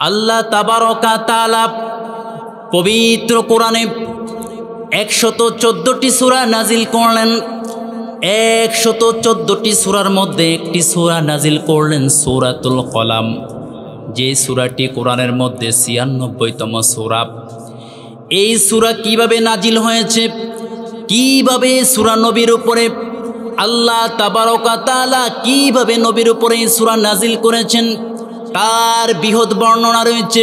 আল্লাহ তাবারকা তাআলা পবিত্র কোরআনে 114টি সূরা নাজিল করলেন। 114টি সূরার মধ্যে একটি সূরা নাজিল করলেন সূরাতুল কলাম, যে সূরাটি কোরআনের মধ্যে 96তম সূরা। এই সূরা কিভাবে নাজিল হয়েছে, কিভাবে সূরা নবীর উপরে আল্লাহ তাবারকা তাআলা কিভাবে নবীর উপরে এই সূরা নাজিল করেছেন, তার বৃহৎ বর্ণনা রয়েছে।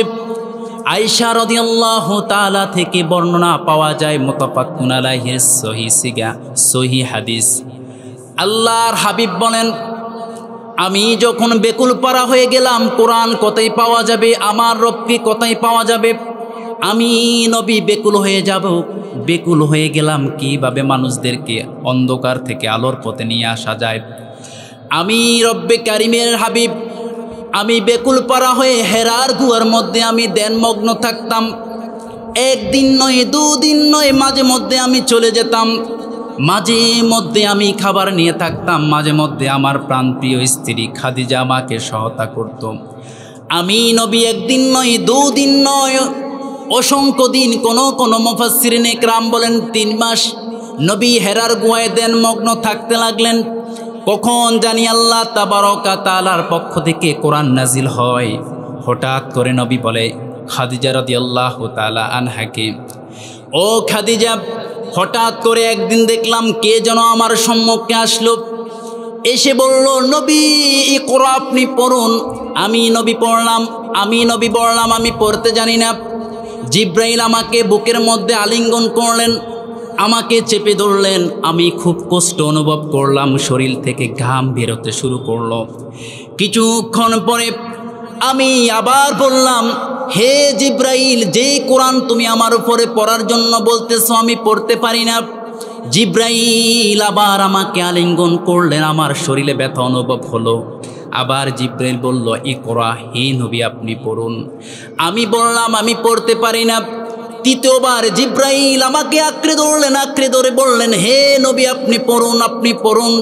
আয়েশা রাদিয়াল্লাহু তাআলা থেকে বর্ণনা পাওয়া যায় মুত্তাফাকুন আলাইহি সহিহ হাদিস। আল্লাহর হাবিব বলেন, আমি যখন বেকুল পারা হয়ে গেলাম কোরআন কোথায় পাওয়া যাবে, আমার রবকে কোথায় পাওয়া যাবে, আমি নবী বেকুল হয়ে গেলাম কিভাবে মানুষদেরকে অন্ধকার থেকে আলোর পথে নিয়ে আসা যায়। আমি রব্বে কারিমের হাবিব, আমি বেকুল পারা হয়ে হেরার গুহার মধ্যে আমি ধ্যানমগ্ন থাকতাম। একদিন নয়, দুদিন নয়, মাঝে মধ্যে আমি চলে যেতাম, মাঝে মধ্যে আমি খাবার নিয়ে থাকতাম, মাঝে মধ্যে আমার প্রাণপ্রিয় স্ত্রী খাদিজা আমাকে সহায়তা করত। আমি নবী একদিন নয়, দুদিন নয়, অসংখ্য দিন, কোন মুফাসসিরিন ইকরাম বলেন 3 মাস নবী হেরার গুহায় ধ্যানমগ্ন থাকতে লাগলেন। কখন জানি আল্লাহ তাবারকা তাআলার পক্ষ থেকে কোরআন নাজিল হয়। হঠাৎ করে নবী বলে খাদিজা রাদিয়াল্লাহু তাআলা আনহাকে, ও খাদিজা, হঠাৎ করে একদিন দেখলাম কে যেন আমার সম্মুখে আসলো, এসে বলল, নবী ইকরা, আপনি পড়ুন। আমি নবী পড়লাম, আমি পড়তে জানি না। জিব্রাইল আমাকে বুকের মধ্যে আলিঙ্গন করলেন, আমাকে চেপে ধরলেন। আমি খুব কষ্ট অনুভব করলাম, শরীর থেকে ঘাম বেরোতে শুরু করলো। কিছুক্ষণ পরে আমি আবার বললাম, হে জিব্রাইল, যে কোরআন তুমি আমার উপরে পড়ার জন্য বলতেছো আমি পড়তে পারি না। জিব্রাইল আবার আমাকে আলিঙ্গন করলেন, আমার শরীরে ব্যথা অনুভব হলো। আবার জিব্রাইল বলল, ইকরা, হে নবী আপনি পড়ুন। আমি বললাম আমি পড়তে পারি না। তৃতীয়বার জিব্রাইল আমাকে আঁকড়ে ধরে বললেন, হে নবী আপনি পড়ুন।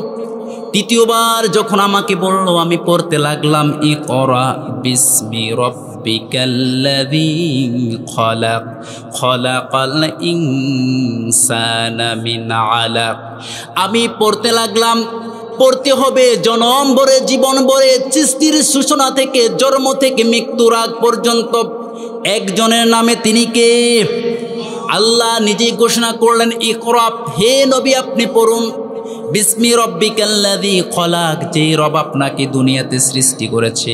তৃতীয়বার যখন আমাকে বলল, আমি পড়তে লাগলাম, ইকরা বিসমি রাব্বিকাল্লাযী খলাক, খলাকাল ইনসানা মিন আলাক। আমি পড়তে লাগলাম। পড়তে হবে জনম ভরে, জীবন ভরে, সৃষ্টির সূচনা থেকে, জন্ম থেকে মৃত্যুর আগ পর্যন্ত একজনের নামে, তিনি কে? আল্লাহ নিজেই ঘোষণা করলেন, ইকরা, হে নবী আপনি পড়ুন। বিসমি রাব্বিকাল্লাযী খলাক, যেই রব আপনাকে দুনিয়াতে সৃষ্টি করেছে,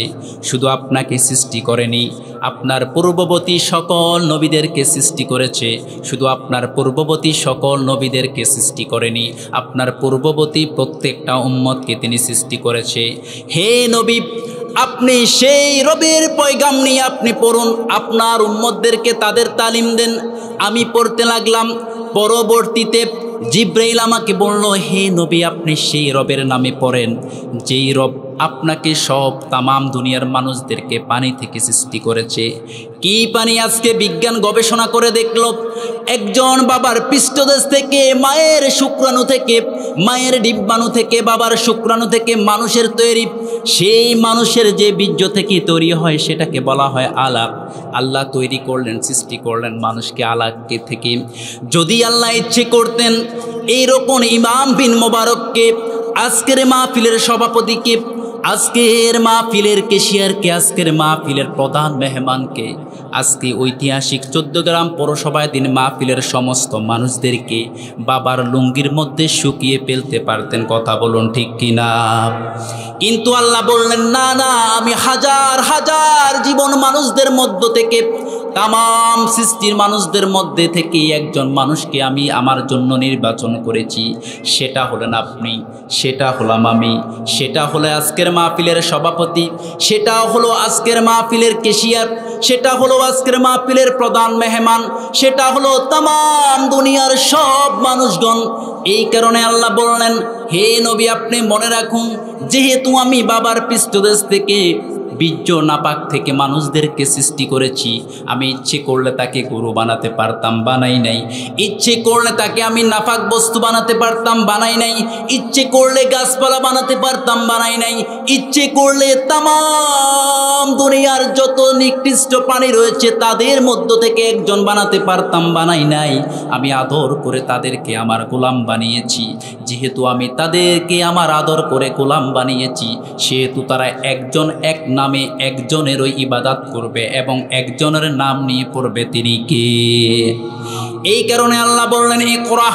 শুধু আপনাকে সৃষ্টি করেনি, আপনার পূর্ববর্তী সকল নবীদেরকে সৃষ্টি করেছে। শুধু আপনার পূর্ববর্তী সকল নবীদেরকে সৃষ্টি করেনি, আপনার পূর্ববর্তী প্রত্যেকটা উম্মতকে তিনি সৃষ্টি করেছে। হে নবী, আপনি সেই রবের পয়গাম নিয়ে আপনি পড়ুন, আপনার উম্মতদেরকে তাদের তালিম দেন। আমি পড়তে লাগলাম। পরবর্তীতে জিব্রাইল আমাকে বলল, হে নবী আপনি সেই রবের নামে পড়েন, যেই রব আপনাকে সব তামাম দুনিয়ার মানুষদেরকে পানি থেকে সৃষ্টি করেছে। কি পানি? আজকে বিজ্ঞান গবেষণা করে দেখল, একজন বাবার পৃষ্ঠদেশ থেকে, মায়ের শুক্রাণু থেকে, মায়ের ডিম্বাণু থেকে, বাবার শুক্রাণু থেকে মানুষের তৈরি। সেই মানুষের যে বীর্য থেকে তৈরি হয় সেটাকে বলা হয় আলাক। আল্লাহ তৈরি করলেন, সৃষ্টি করলেন মানুষকে আলাককে থেকে। যদি আল্লাহ ইচ্ছে করতেন এইরকম ইমাম বিন মোবারককে, আজকের মাহফিলের সভাপতিকে, আজকের মাহফিলের কেশিয়ারকে, আজকের মাহফিলের প্রধান মেহমানকে, আজকে ঐতিহাসিক 14 গ্রাম পৌরসভায় দিন মাহফিলের সমস্ত মানুষদেরকে বাবার লুঙ্গির মধ্যে শুকিয়ে ফেলতে পারতেন। কথা বলুন ঠিক কিনা? কিন্তু আল্লাহ বললেন, না না, আমি হাজার হাজার জীবন মানুষদের মধ্য থেকে, তামাম সৃষ্টির মানুষদের মধ্যে থেকে একজন মানুষকে আমি আমার জন্য নির্বাচন করেছি। সেটা হলেন আপনি, সেটা হলাম আমি, সেটা হলো আজকের মাহফিলের সভাপতি, সেটা হলো আজকের মাহফিলের কেশিয়ার, সেটা হলো আজকের মাহফিলের প্রধান মেহমান, সেটা হলো তামাম দুনিয়ার সব মানুষগণ। এই কারণে আল্লাহ বললেন, হে নবী আপনি মনে রাখুন, যেহেতু আমি বাবার পৃষ্ঠদেশ থেকে বীর্য নাপাক থেকে মানুষদেরকে সৃষ্টি করেছি। আমি ইচ্ছে করলে তাকে গরু বানাতে পারতাম, বানাই নাই। ইচ্ছে করলে তাকে আমি নাপাক বস্তু বানাতে পারতাম, বানাই নাই। ইচ্ছে করলে গাছপালা বানাতে পারতাম, বানাই নাই। ইচ্ছে করলে তামাম দুনিয়ার যত নিকৃষ্ট প্রাণী রয়েছে তাদের মধ্য থেকে একজন বানাতে পারতাম, বানাই নাই। আমি আদর করে তাদেরকে আমার গোলাম বানিয়েছি। যেহেতু আমি তাদেরকে আমার আদর করে গোলাম বানিয়েছি, সেহেতু তারা একজন এক নামে একজনেরই ইবাদত করবে এবং একজনের নাম নিয়ে পড়বে, তিনি কে? এই কারণে আল্লাহ বললেন ইকরা।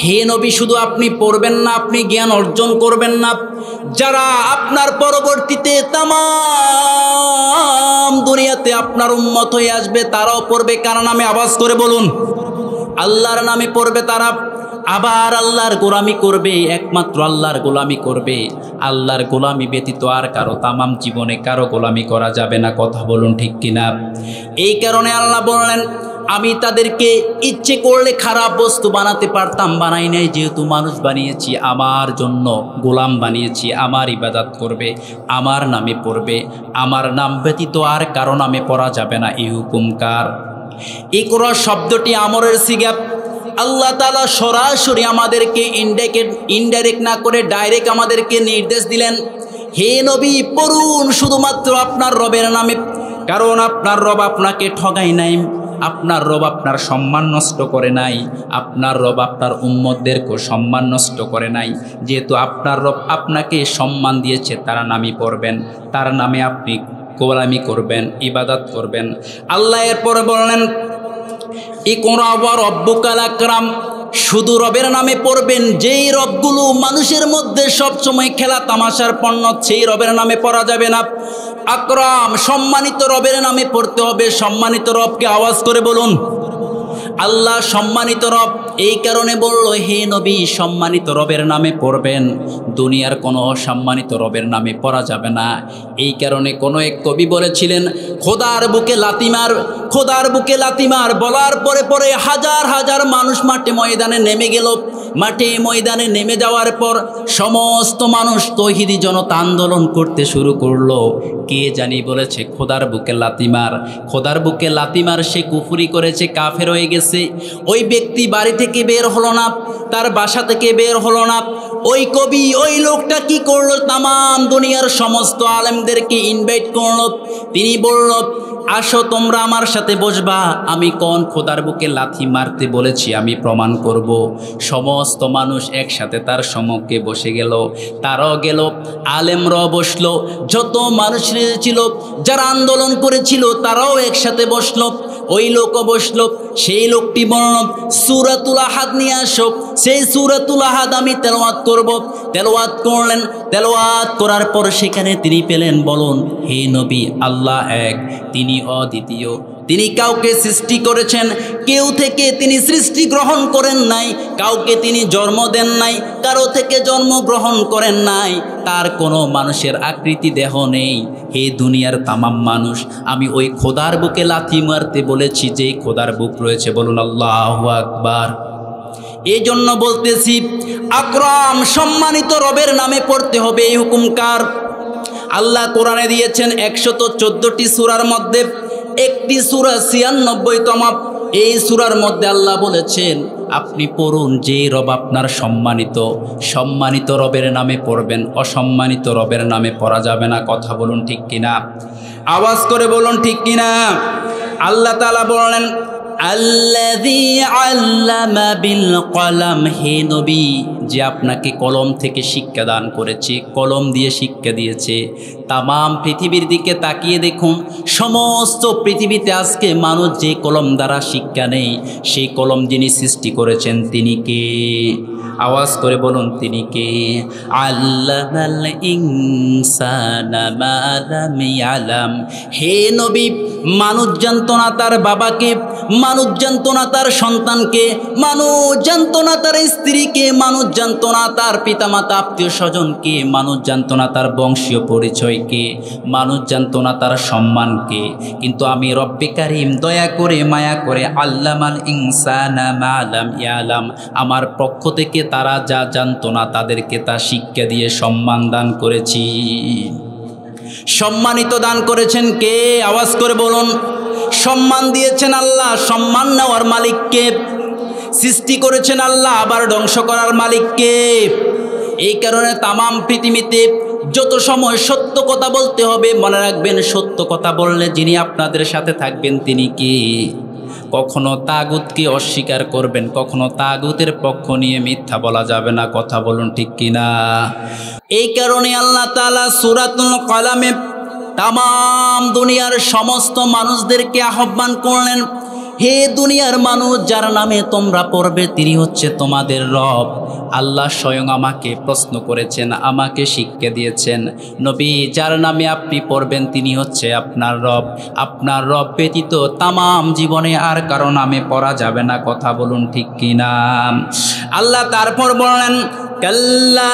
হে নবী, শুধু আপনি পড়বেন না, আপনি জ্ঞান অর্জন করবেন না, যারা আপনার পরবর্তীতে তামাম দুনিয়াতে আপনার উম্মত হয়ে আসবে তারাও পড়বে। কার নামে? আওয়াজ করে বলুন। আল্লাহর নামে পড়বে তারা। আবার আল্লাহর গোলামি করবে, একমাত্র আল্লাহর গোলামি করবে। আল্লাহর গোলামি ব্যতীত আর কারো তামাম জীবনে কারো গোলামি করা যাবে না। কথা বলুন ঠিক কিনা? এই কারণে আল্লাহ বললেন আমি তাদেরকে ইচ্ছে করলে খারাপ বস্তু বানাতে পারতাম, বানাই নাই। যেহেতু মানুষ বানিয়েছি, আমার জন্য গোলাম বানিয়েছি, আমার ইবাদত করবে, আমার নামে পড়বে। আমার নাম ব্যতীত আর কারো নামে পড়া যাবে না। এই হুকুম কার? ইকরা শব্দটি আমরের সিগা। আল্লাহ তাআলা সরাসরি আমাদেরকে ইনডাইরেক্ট না করে ডাইরেক্ট আমাদেরকে নির্দেশ দিলেন, হে নবী পড়ুন শুধুমাত্র আপনার রবের নামে। কারণ আপনার রব আপনাকে ঠগায় নাই, আপনার রব আপনার সম্মান নষ্ট করে নাই, আপনার রব আপনার উম্মতদেরকেও সম্মান নষ্ট করে নাই। যেহেতু আপনার রব আপনাকে সম্মান দিয়েছে, তার নামই পড়বেন, তার নামে আপনি গোলামি করবেন, ইবাদত করবেন। আল্লাহ এরপরে বললেন ইকরা ওয়া রব্বুকাল আকরাম। শুধু রবের নামে পড়বেন, যেই রবগুলো মানুষের মধ্যে সবসময় খেলা তামাশার পণ্য, সেই রবের নামে পড়া যাবে না। আকরাম, সম্মানিত রবের নামে পড়তে হবে। সম্মানিত রবকে আওয়াজ করে বলুন। আল্লাহ সম্মানিত রব, এই কারণে বলল হে নবী সম্মানিত রবের নামে পড়বেন, দুনিয়ার কোনো অসম্মানিত রবের নামে পড়া যাবে না। এই কারণে কোনো এক কবি বলেছিলেন, খোদার বুকে লাতিমার, খোদার বুকে লাতিমার বলার পরে পরে হাজার হাজার মানুষ মাঠে ময়দানে নেমে গেল। মাঠে ময়দানে নেমে যাওয়ার পর সমস্ত মানুষ তৌহিদি জনতা আন্দোলন করতে শুরু করলো। কে জানি বলেছে খোদার বুকে লাতিমার, খোদার বুকে লাতিমার, সে কুফরি করেছে, কাফের হয়ে গেছে। ওই ব্যক্তি বাড়ি থেকে বের হলো না, তার বাসা থেকে বের হলো না। ওই কবি, ওই লোকটা কি করলো? তামাম দুনিয়ার সমস্ত আলেমদেরকে ইনভাইট করলো। তিনি বলল আসো তোমরা আমার সাথে বসবা, আমি কোন খোদার বুকে লাথি মারতে বলেছি আমি প্রমাণ করব। সমস্ত মানুষ একসাথে তার সম্মুখে বসে গেল, তারাও গেল, আলেমরাও বসলো, যত মানুষ ছিল যারা আন্দোলন করেছিল তারাও একসাথে বসলো। ওই লোকও বসলো। সেই লোকটি বলল সূরাতুল আহাদ নিয়ে আসো, সেই সূরাতুল আহাদ আমি তেলাওয়াত করব। তেলাওয়াত করলেন, তেলাওয়াত করার পর সেখানে তিনি পেলেন, বলুন হে নবী আল্লাহ এক, তিনি অদ্বিতীয়, তিনি কাউকে সৃষ্টি করেছেন, কেউ থেকে তিনি সৃষ্টি গ্রহণ করেন নাই, কাউকে তিনি জন্ম দেন নাই, কারো থেকে জন্ম গ্রহণ করেন নাই, তার কোনো মানুষের আকৃতি দেহ নেই। হে দুনিয়ার তামাম মানুষ, আমি ওই খোদার বুকে লাথি মারতে বলেছি যে খোদার বুক রয়েছে, বলুন আল্লাহু আকবার। এই জন্য বলতেছি আকরাম, সম্মানিত রবের নামে পড়তে হবে। এই হুকুম কার? আল্লাহ কোরআনে দিয়েছেন 114টি সূরার মধ্যে একটি সূরা 96তম। এই সূরার মধ্যে আল্লাহ বলেছেন আপনি পড়ুন, যে রব আপনার সম্মানিত, সম্মানিত রবের নামে পড়বেন, অসম্মানিত রবের নামে পড়া যাবে না। কথা বলুন ঠিক কিনা? আওয়াজ করে বলুন ঠিক কিনা? আল্লাহ তাআলা বললেন আল্লাযী আল্লামা বিল কলম, হে নবী যে আপনাকে কলম থেকে শিক্ষা দান করেছে, কলম দিয়ে শিক্ষা দিয়েছে। তামাম পৃথিবীর দিকে তাকিয়ে দেখুন, সমস্ত পৃথিবীতে আজকে মানুষ যে কলম দ্বারা শিক্ষা নেই, সেই কলম যিনি সৃষ্টি করেছেন তিনি কে? আওয়াজ করে বলুন তিনি কে? আল্লামাল ইনসানা মা লাম ইয়ালাম। হে নবী, মানুষ জানতো না তার বাবাকে, মানুষ জানতো না তার সন্তানকে, মানুষ জানতো না তার স্ত্রীকে, মানুষ জানতো না তার পিতামাতা আত্মীয় স্বজনকে, মানুষ জানতো না তার বংশীয় পরিচয়কে, মানুষ জানতো না তার সম্মানকে। কিন্তু আমি রব্বে কারিম দয়া করে মায়া করে আল্লামাল ইনসানা মা লাম ইয়ালাম, আমার পক্ষ থেকে তারা যা জানতো না তাদেরকে তা শিক্ষা দিয়ে সম্মান দান করেছি। সম্মানিত দান করেছেন কে? আওয়াজ করে বলুন। সম্মান দিয়েছেন আল্লাহ, সম্মান নেওয়ার মালিককে। সৃষ্টি করেছেন আল্লাহ, আবার ধ্বংস করার মালিককে। এই কারণে তামাম পৃথিবীতে যত সময় সত্য কথা বলতে হবে, মনে রাখবেন সত্য কথা বললে যিনি আপনাদের সাথে থাকবেন তিনি কি? কখনো তাগুতকে অস্বীকার করবেন, কখনো তাগুতের পক্ষ নিয়ে মিথ্যা বলা যাবে না। কথা বলুন ঠিক কিনা? এই কারণে আল্লাহ তাআলা সূরাতুল কলামে তামাম দুনিয়ার সমস্ত মানুষদেরকে আহ্বান করলেন, হে দুনিয়ার মানুষ, যার নামে তোমরা পড়বে তিনি হচ্ছে তোমাদের রব। আল্লাহ স্বয়ং আমাকে প্রশ্ন করেছেন, আমাকে শিক্ষা দিয়েছেন, নবী যার নামে আপনি পড়বেন তিনি হচ্ছে আপনার রব। আপনার রব ব্যতীত তামাম জীবনে আর কারো নামে পড়া যাবে না। কথা বলুন ঠিক কিনা? আল্লাহ তারপর বললেন, কাল্লা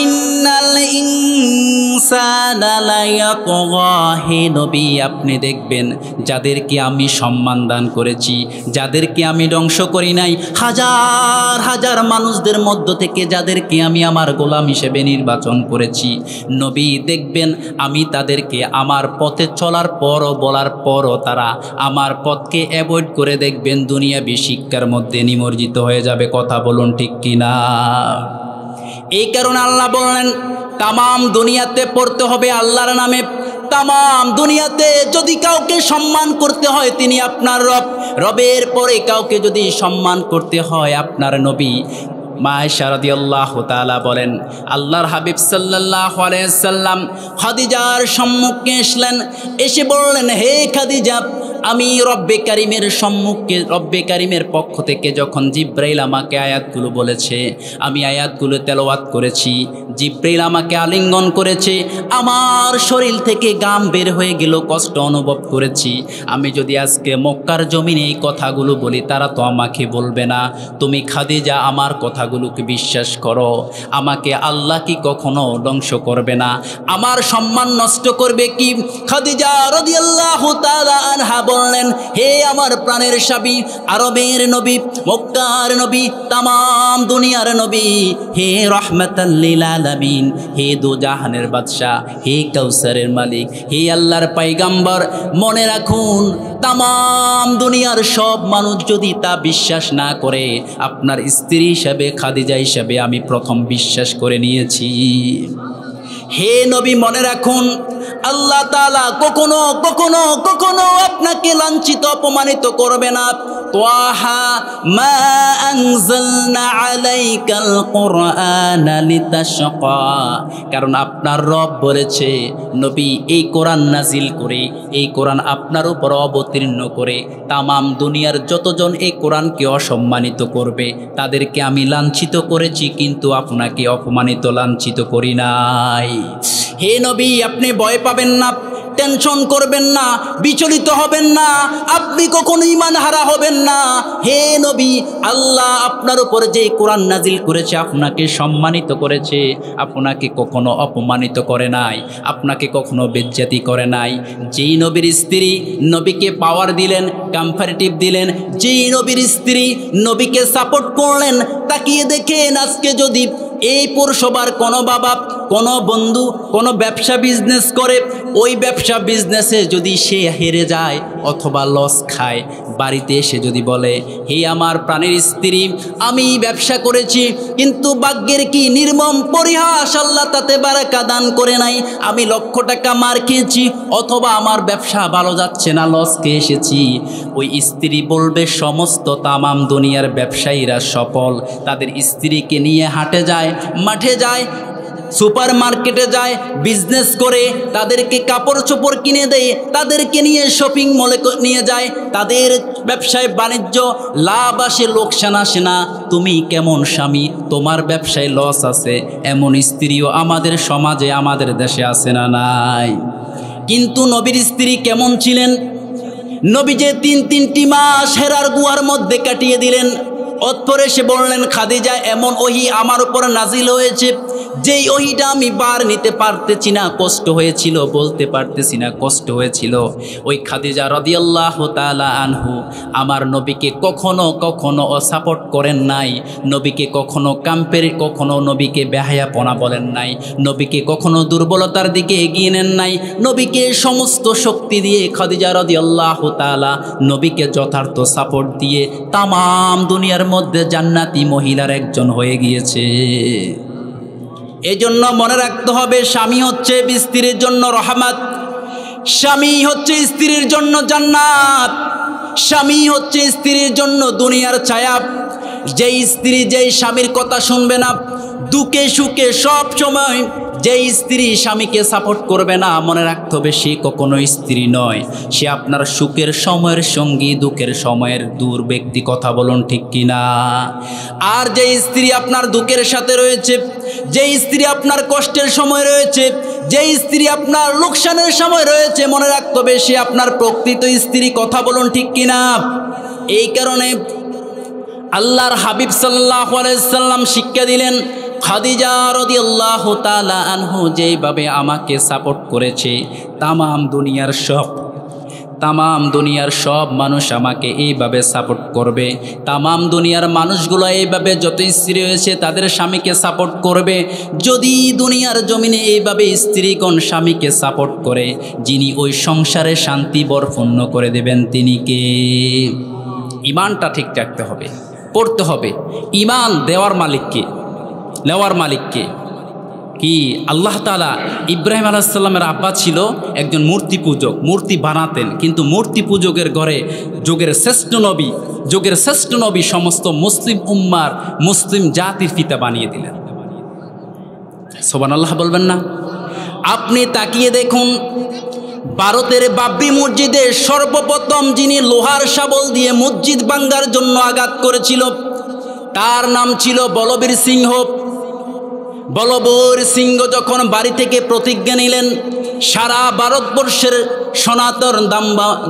ইন্নাল ইনসানা লায়াতগা। হে নবী, আপনি দেখবেন যাদেরকে আমি সম্মান দান করেছি, যাদেরকে আমি ধ্বংস করি নাই, হাজার হাজার মানুষদের মধ্য থেকে যাদেরকে আমি আমার গোলাম হিসেবে নির্বাচন করেছি, নবী দেখবেন আমি তাদেরকে আমার পথে চলার পরও, বলার পরও তারা আমার পথকে অ্যাভয়েড করে দেখবেন দুনিয়াবি শিক্ষার মধ্যে নিমজ্জিত হয়ে যাবে। কথা বলুন ঠিক কিনা? এই কারণে আল্লাহ বললেন তামাম দুনিয়াতে পড়তে হবে আল্লাহর নামে। তামাম দুনিয়াতে যদি কাউকে সম্মান করতে হয় তিনি আপনার রব, রবের পরে কাউকে যদি সম্মান করতে হয় আপনার নবী। মা আয়েশা রাদিয়াল্লাহু তাআলা বলেন, আল্লাহর হাবিব সাল্লাল্লাহু আলাইহি সাল্লাম খাদিজার সম্মুখে এসলেন, এসে বললেন, হে খাদিজা, আমি রব্বে কারিমের সম্মুখে, রব্বে কারিমের পক্ষ থেকে যখন জিব্রাইল আমাকে আয়াতগুলো বলেছে, আমি আয়াতগুলো তেলাওয়াত করেছি, জিব্রাইল আমাকে আলিঙ্গন করেছে, আমার শরীর থেকে গাম বের হয়ে গেল, কষ্ট অনুভব করেছি। আমি যদি আজকে মক্কার জমিনে এই কথাগুলো বলি তারা তো আমাকে বলবে না, তুমি খাদিজা আমার কথাগুলোকে বিশ্বাস করো, আমাকে আল্লাহ কি কখনো ধ্বংস করবে না, আমার সম্মান নষ্ট করবে কি? খাদিজা রাদিয়াল্লাহু তাআলা আনহা বললেন, হে আমার প্রাণের স্বামী, আরবের নবী, মক্কার নবী, তামাম দুনিয়ার নবী, হে রাহমাতাল লিল আলামিন, হে দু জাহানের বাদশা, হে কাউসারের মালিক, হে আল্লাহর পয়গম্বর, মনে রাখুন তামাম দুনিয়ার সব মানুষ যদি তা বিশ্বাস না করে, আপনার স্ত্রী হিসাবে, খাদিজা হিসাবে আমি প্রথম বিশ্বাস করে নিয়েছি। হে নবী, মনে রাখুন আল্লাহ তাআলা কখনো কখনো কখনো আপনাকে লাঞ্ছিত অপমানিত করবে না। তাহা মা আনজালনা আলাইকাল কুরআনা লিতাশকা, কারণ আপনার রব বলেছে, নবী এই কোরআন নাজিল করে, এই কোরআন আপনার উপর অবতীর্ণ করে তামাম দুনিয়ার যতজন এই কোরআনকে অসম্মানিত করবে তাদেরকে আমি লাঞ্ছিত করেছি, কিন্তু আপনাকে অপমানিত লাঞ্ছিত করি নাই। হে নবী, আপনি ভয় পাবেন না, টেনশন করবেন না, বিচলিত হবেন না, আপনি কখনো ঈমান হারা হবেন না। হে নবী, আল্লাহ আপনার উপর যে কোরআন নাজিল করেছে আপনাকে সম্মানিত করেছে, আপনাকে কখনো অপমানিত করে নাই, আপনাকে কখনো বেজ্জাতি করে নাই। যেই নবীর স্ত্রী নবীকে পাওয়ার দিলেন, কম্পারেটিভ দিলেন, যেই নবীর স্ত্রী নবীকে সাপোর্ট করলেন, তাকিয়ে দেখেন আজকে যদি এই পৌরসভার কোনো বাবা, কোনো বন্ধু, কোনো ব্যবসা বিজনেস করে, ওই ব্যবসা বিজনেসে যদি সে হেরে যায় অথবা লস খায়, বাড়িতে এসে যদি বলে, হে আমার প্রাণের স্ত্রী, আমি ব্যবসা করেছি কিন্তু ভাগ্যের কি নির্মম পরিহাস, আল্লাহ তাতে বারাকা দান করে নাই, আমি লক্ষ টাকা মার খেয়েছি, অথবা আমার ব্যবসা ভালো যাচ্ছে না, লস খেয়ে এসেছি, ওই স্ত্রী বলবে সমস্ত তামাম দুনিয়ার ব্যবসায়ীরা সফল, তাদের স্ত্রীকে নিয়ে হাটে যায়, মাঠে যায়, সুপার মার্কেটে যায়, বিজনেস করে, তাদেরকে কাপড় চোপড় কিনে দেয়, তাদেরকে নিয়ে শপিং মলে নিয়ে যায়, তাদের ব্যবসায় বাণিজ্য লাভ আসে, লোকসান আসে না। তুমি কেমন স্বামী, তোমার ব্যবসায় লস আছে, এমন স্ত্রীও আমাদের সমাজে, আমাদের দেশে আছে না নাই? কিন্তু নবীর স্ত্রী কেমন ছিলেন? নবী যে তিনটি মাস হেরার গুহার মধ্যে কাটিয়ে দিলেন, অতঃপর এসে বললেন, খাদিজা, এমন ওহী আমার উপর নাজিল হয়েছে যেই ওহিটা আমি বার নিতে পারতেছি না, কষ্ট হয়েছিল, বলতে পারতেছি না, কষ্ট হয়েছিল, ওই খাদিজা রাদিয়াল্লাহু তাআলা আনহু আমার নবীকে কখনো কখনো অসাপোর্ট করেন নাই, নবীকে কখনো কখনো নবীকে বেহায়াপনা বলেন নাই, নবীকে কখনো দুর্বলতার দিকে এগিয়ে নেন নাই, নবীকে সমস্ত শক্তি দিয়ে খাদিজা রাদিয়াল্লাহু তাআলা নবীকে যথার্থ সাপোর্ট দিয়ে তামাম দুনিয়ার মধ্যে জান্নাতি মহিলার একজন হয়ে গিয়েছে। এজন্য মনে রাখতে হবে, স্বামী হচ্ছে স্ত্রীর জন্য রহমত, স্বামী হচ্ছে স্ত্রীর জন্য জান্নাত, স্বামী হচ্ছে স্ত্রীর জন্য দুনিয়ার ছায়া। যেই স্ত্রী যেই স্বামীর কথা শুনবে না, দুঃখে সুখে সব সময় যেই স্ত্রী স্বামীকে সাপোর্ট করবে না, মনে রাখতে হবে সে কখনো স্ত্রী নয়, সে আপনার সুখের সময়ের সঙ্গী, দুঃখের সময়ের দূর ব্যক্তি। কথা বলুন ঠিক কিনা? আর যেই স্ত্রী আপনার দুঃখের সাথে রয়েছে, যেই স্ত্রী আপনার কষ্টের সময় রয়েছে, যেই স্ত্রী আপনার লোকসানের সময় রয়েছে, মনে রাখতে হবে সে আপনার প্রকৃত স্ত্রী। কথা বলুন ঠিক কিনা? এই কারণে আল্লাহর হাবিব সাল্লাল্লাহু আলাইহি সাল্লাম শিক্ষা দিলেন, খাদিজা রাদিয়াল্লাহু তাআলা আনহু যেইভাবে আমাকে সাপোর্ট করেছে, তামাম দুনিয়ার সব মানুষ আমাকে এইভাবে সাপোর্ট করবে, তামাম দুনিয়ার মানুষগুলো এইভাবে যত স্ত্রী হয়েছে তাদের স্বামীকে সাপোর্ট করবে। যদি দুনিয়ার জমিনে এইভাবে স্ত্রীগণ স্বামীকে সাপোর্ট করে, যিনি ওই সংসারে শান্তি বরপূর্ণ করে দেবেন তিনি কে? ইমানটা ঠিক রাখতে হবে, পড়তে হবে। ইমান দেওয়ার মালিককে, নেওয়ার মালিককে কি? আল্লাহ তাআলা। ইব্রাহিম আলাইহিস সালামের আব্বা ছিল একজন মূর্তি পূজক, মূর্তি বানাতেন, কিন্তু মূর্তি পূজকের ঘরে যুগের শ্রেষ্ঠ নবী সমস্ত মুসলিম উম্মার, মুসলিম জাতির পিতা বানিয়ে দিলেন। সুবহানাল্লাহ বলবেন না? আপনি তাকিয়ে দেখুন, ভারতের বাবরি মসজিদে সর্বপ্রথম যিনি লোহার শাবল দিয়ে মসজিদ ভাঙ্গার জন্য আঘাত করেছিল, তার নাম ছিল বলবীর সিংহ। বলবীর সিংহ যখন বাড়ি থেকে প্রতিজ্ঞা নিলেন, সারা ভারতবর্ষের সনাতন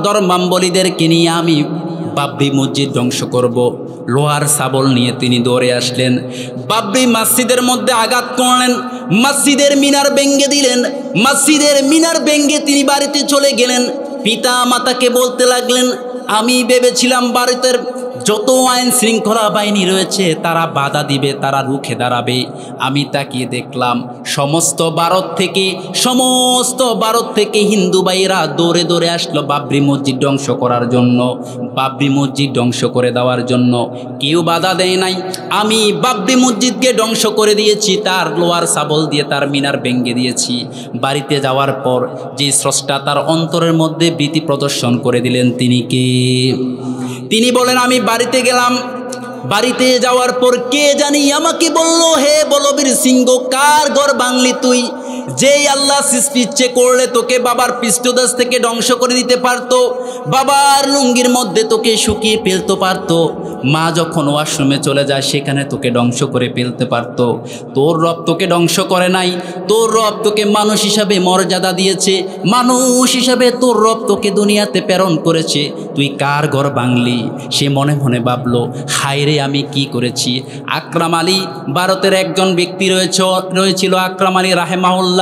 ধর্মাবলীদেরকে নিয়ে আমি বাবরি মসজিদ ধ্বংস করব, লোহার শাবল নিয়ে তিনি দৌড়ে আসলেন, বাবরি মসজিদের মধ্যে আঘাত করলেন, মসজিদের মিনার ভেঙে দিলেন, মসজিদের মিনার ভেঙে তিনি বাড়িতে চলে গেলেন। পিতা মাতাকে বলতে লাগলেন, আমি ভেবেছিলাম ভারতের যত আইন শৃঙ্খলা বাহিনী রয়েছে তারা বাধা দিবে, তারা রুখে দাঁড়াবে। আমি তাকিয়ে দেখলাম সমস্ত ভারত থেকে হিন্দু ভাইয়েরা দৌড়ে দৌড়ে আসলো বাবরি মসজিদ ধ্বংস করার জন্য, বাবরি মসজিদ ধ্বংস করে দেওয়ার জন্য। কেউ বাধা দেয় নাই। আমি বাবরি মসজিদকে ধ্বংস করে দিয়েছি, তার লোহার শাবল দিয়ে তার মিনার ভেঙে দিয়েছি। বাড়িতে যাওয়ার পর যে স্রষ্টা তার অন্তরের মধ্যে ভীতি প্রদর্শন করে দিলেন, তিনি কে? তিনি বলেন, আমি বাড়িতে গেলাম, বাড়িতে যাওয়ার পর কে জানি আমাকে বলল, হে বলবীর সিংহ, কার ঘর ভাঙলি তুই? যেই আল্লাহ সৃষ্টি ইচ্ছে করলে তোকে বাবার পৃষ্ঠদেশ থেকে ধ্বংস করে দিতে পারতো, বাবার লুঙ্গির মধ্যে তোকে শুকিয়ে ফেলতে পারতো, মা যখন ওয়াশরুমে চলে যায় সেখানে তোকে ধ্বংস করে ফেলতে পারতো। তোর রব তোকে ধ্বংস করে নাই, তোর রব তোকে মানুষ হিসাবে মর্যাদা দিয়েছে, মানুষ হিসাবে তোর রব তোকে দুনিয়াতে প্রেরণ করেছে, তুই কার ঘর ভাঙলি? সে মনে মনে ভাবলো, হায় রে আমি কি করেছি। আকরাম আলী, ভারতের একজন ব্যক্তি রয়েছিল আকরাম আলী রাহেমাহুল্লাহ,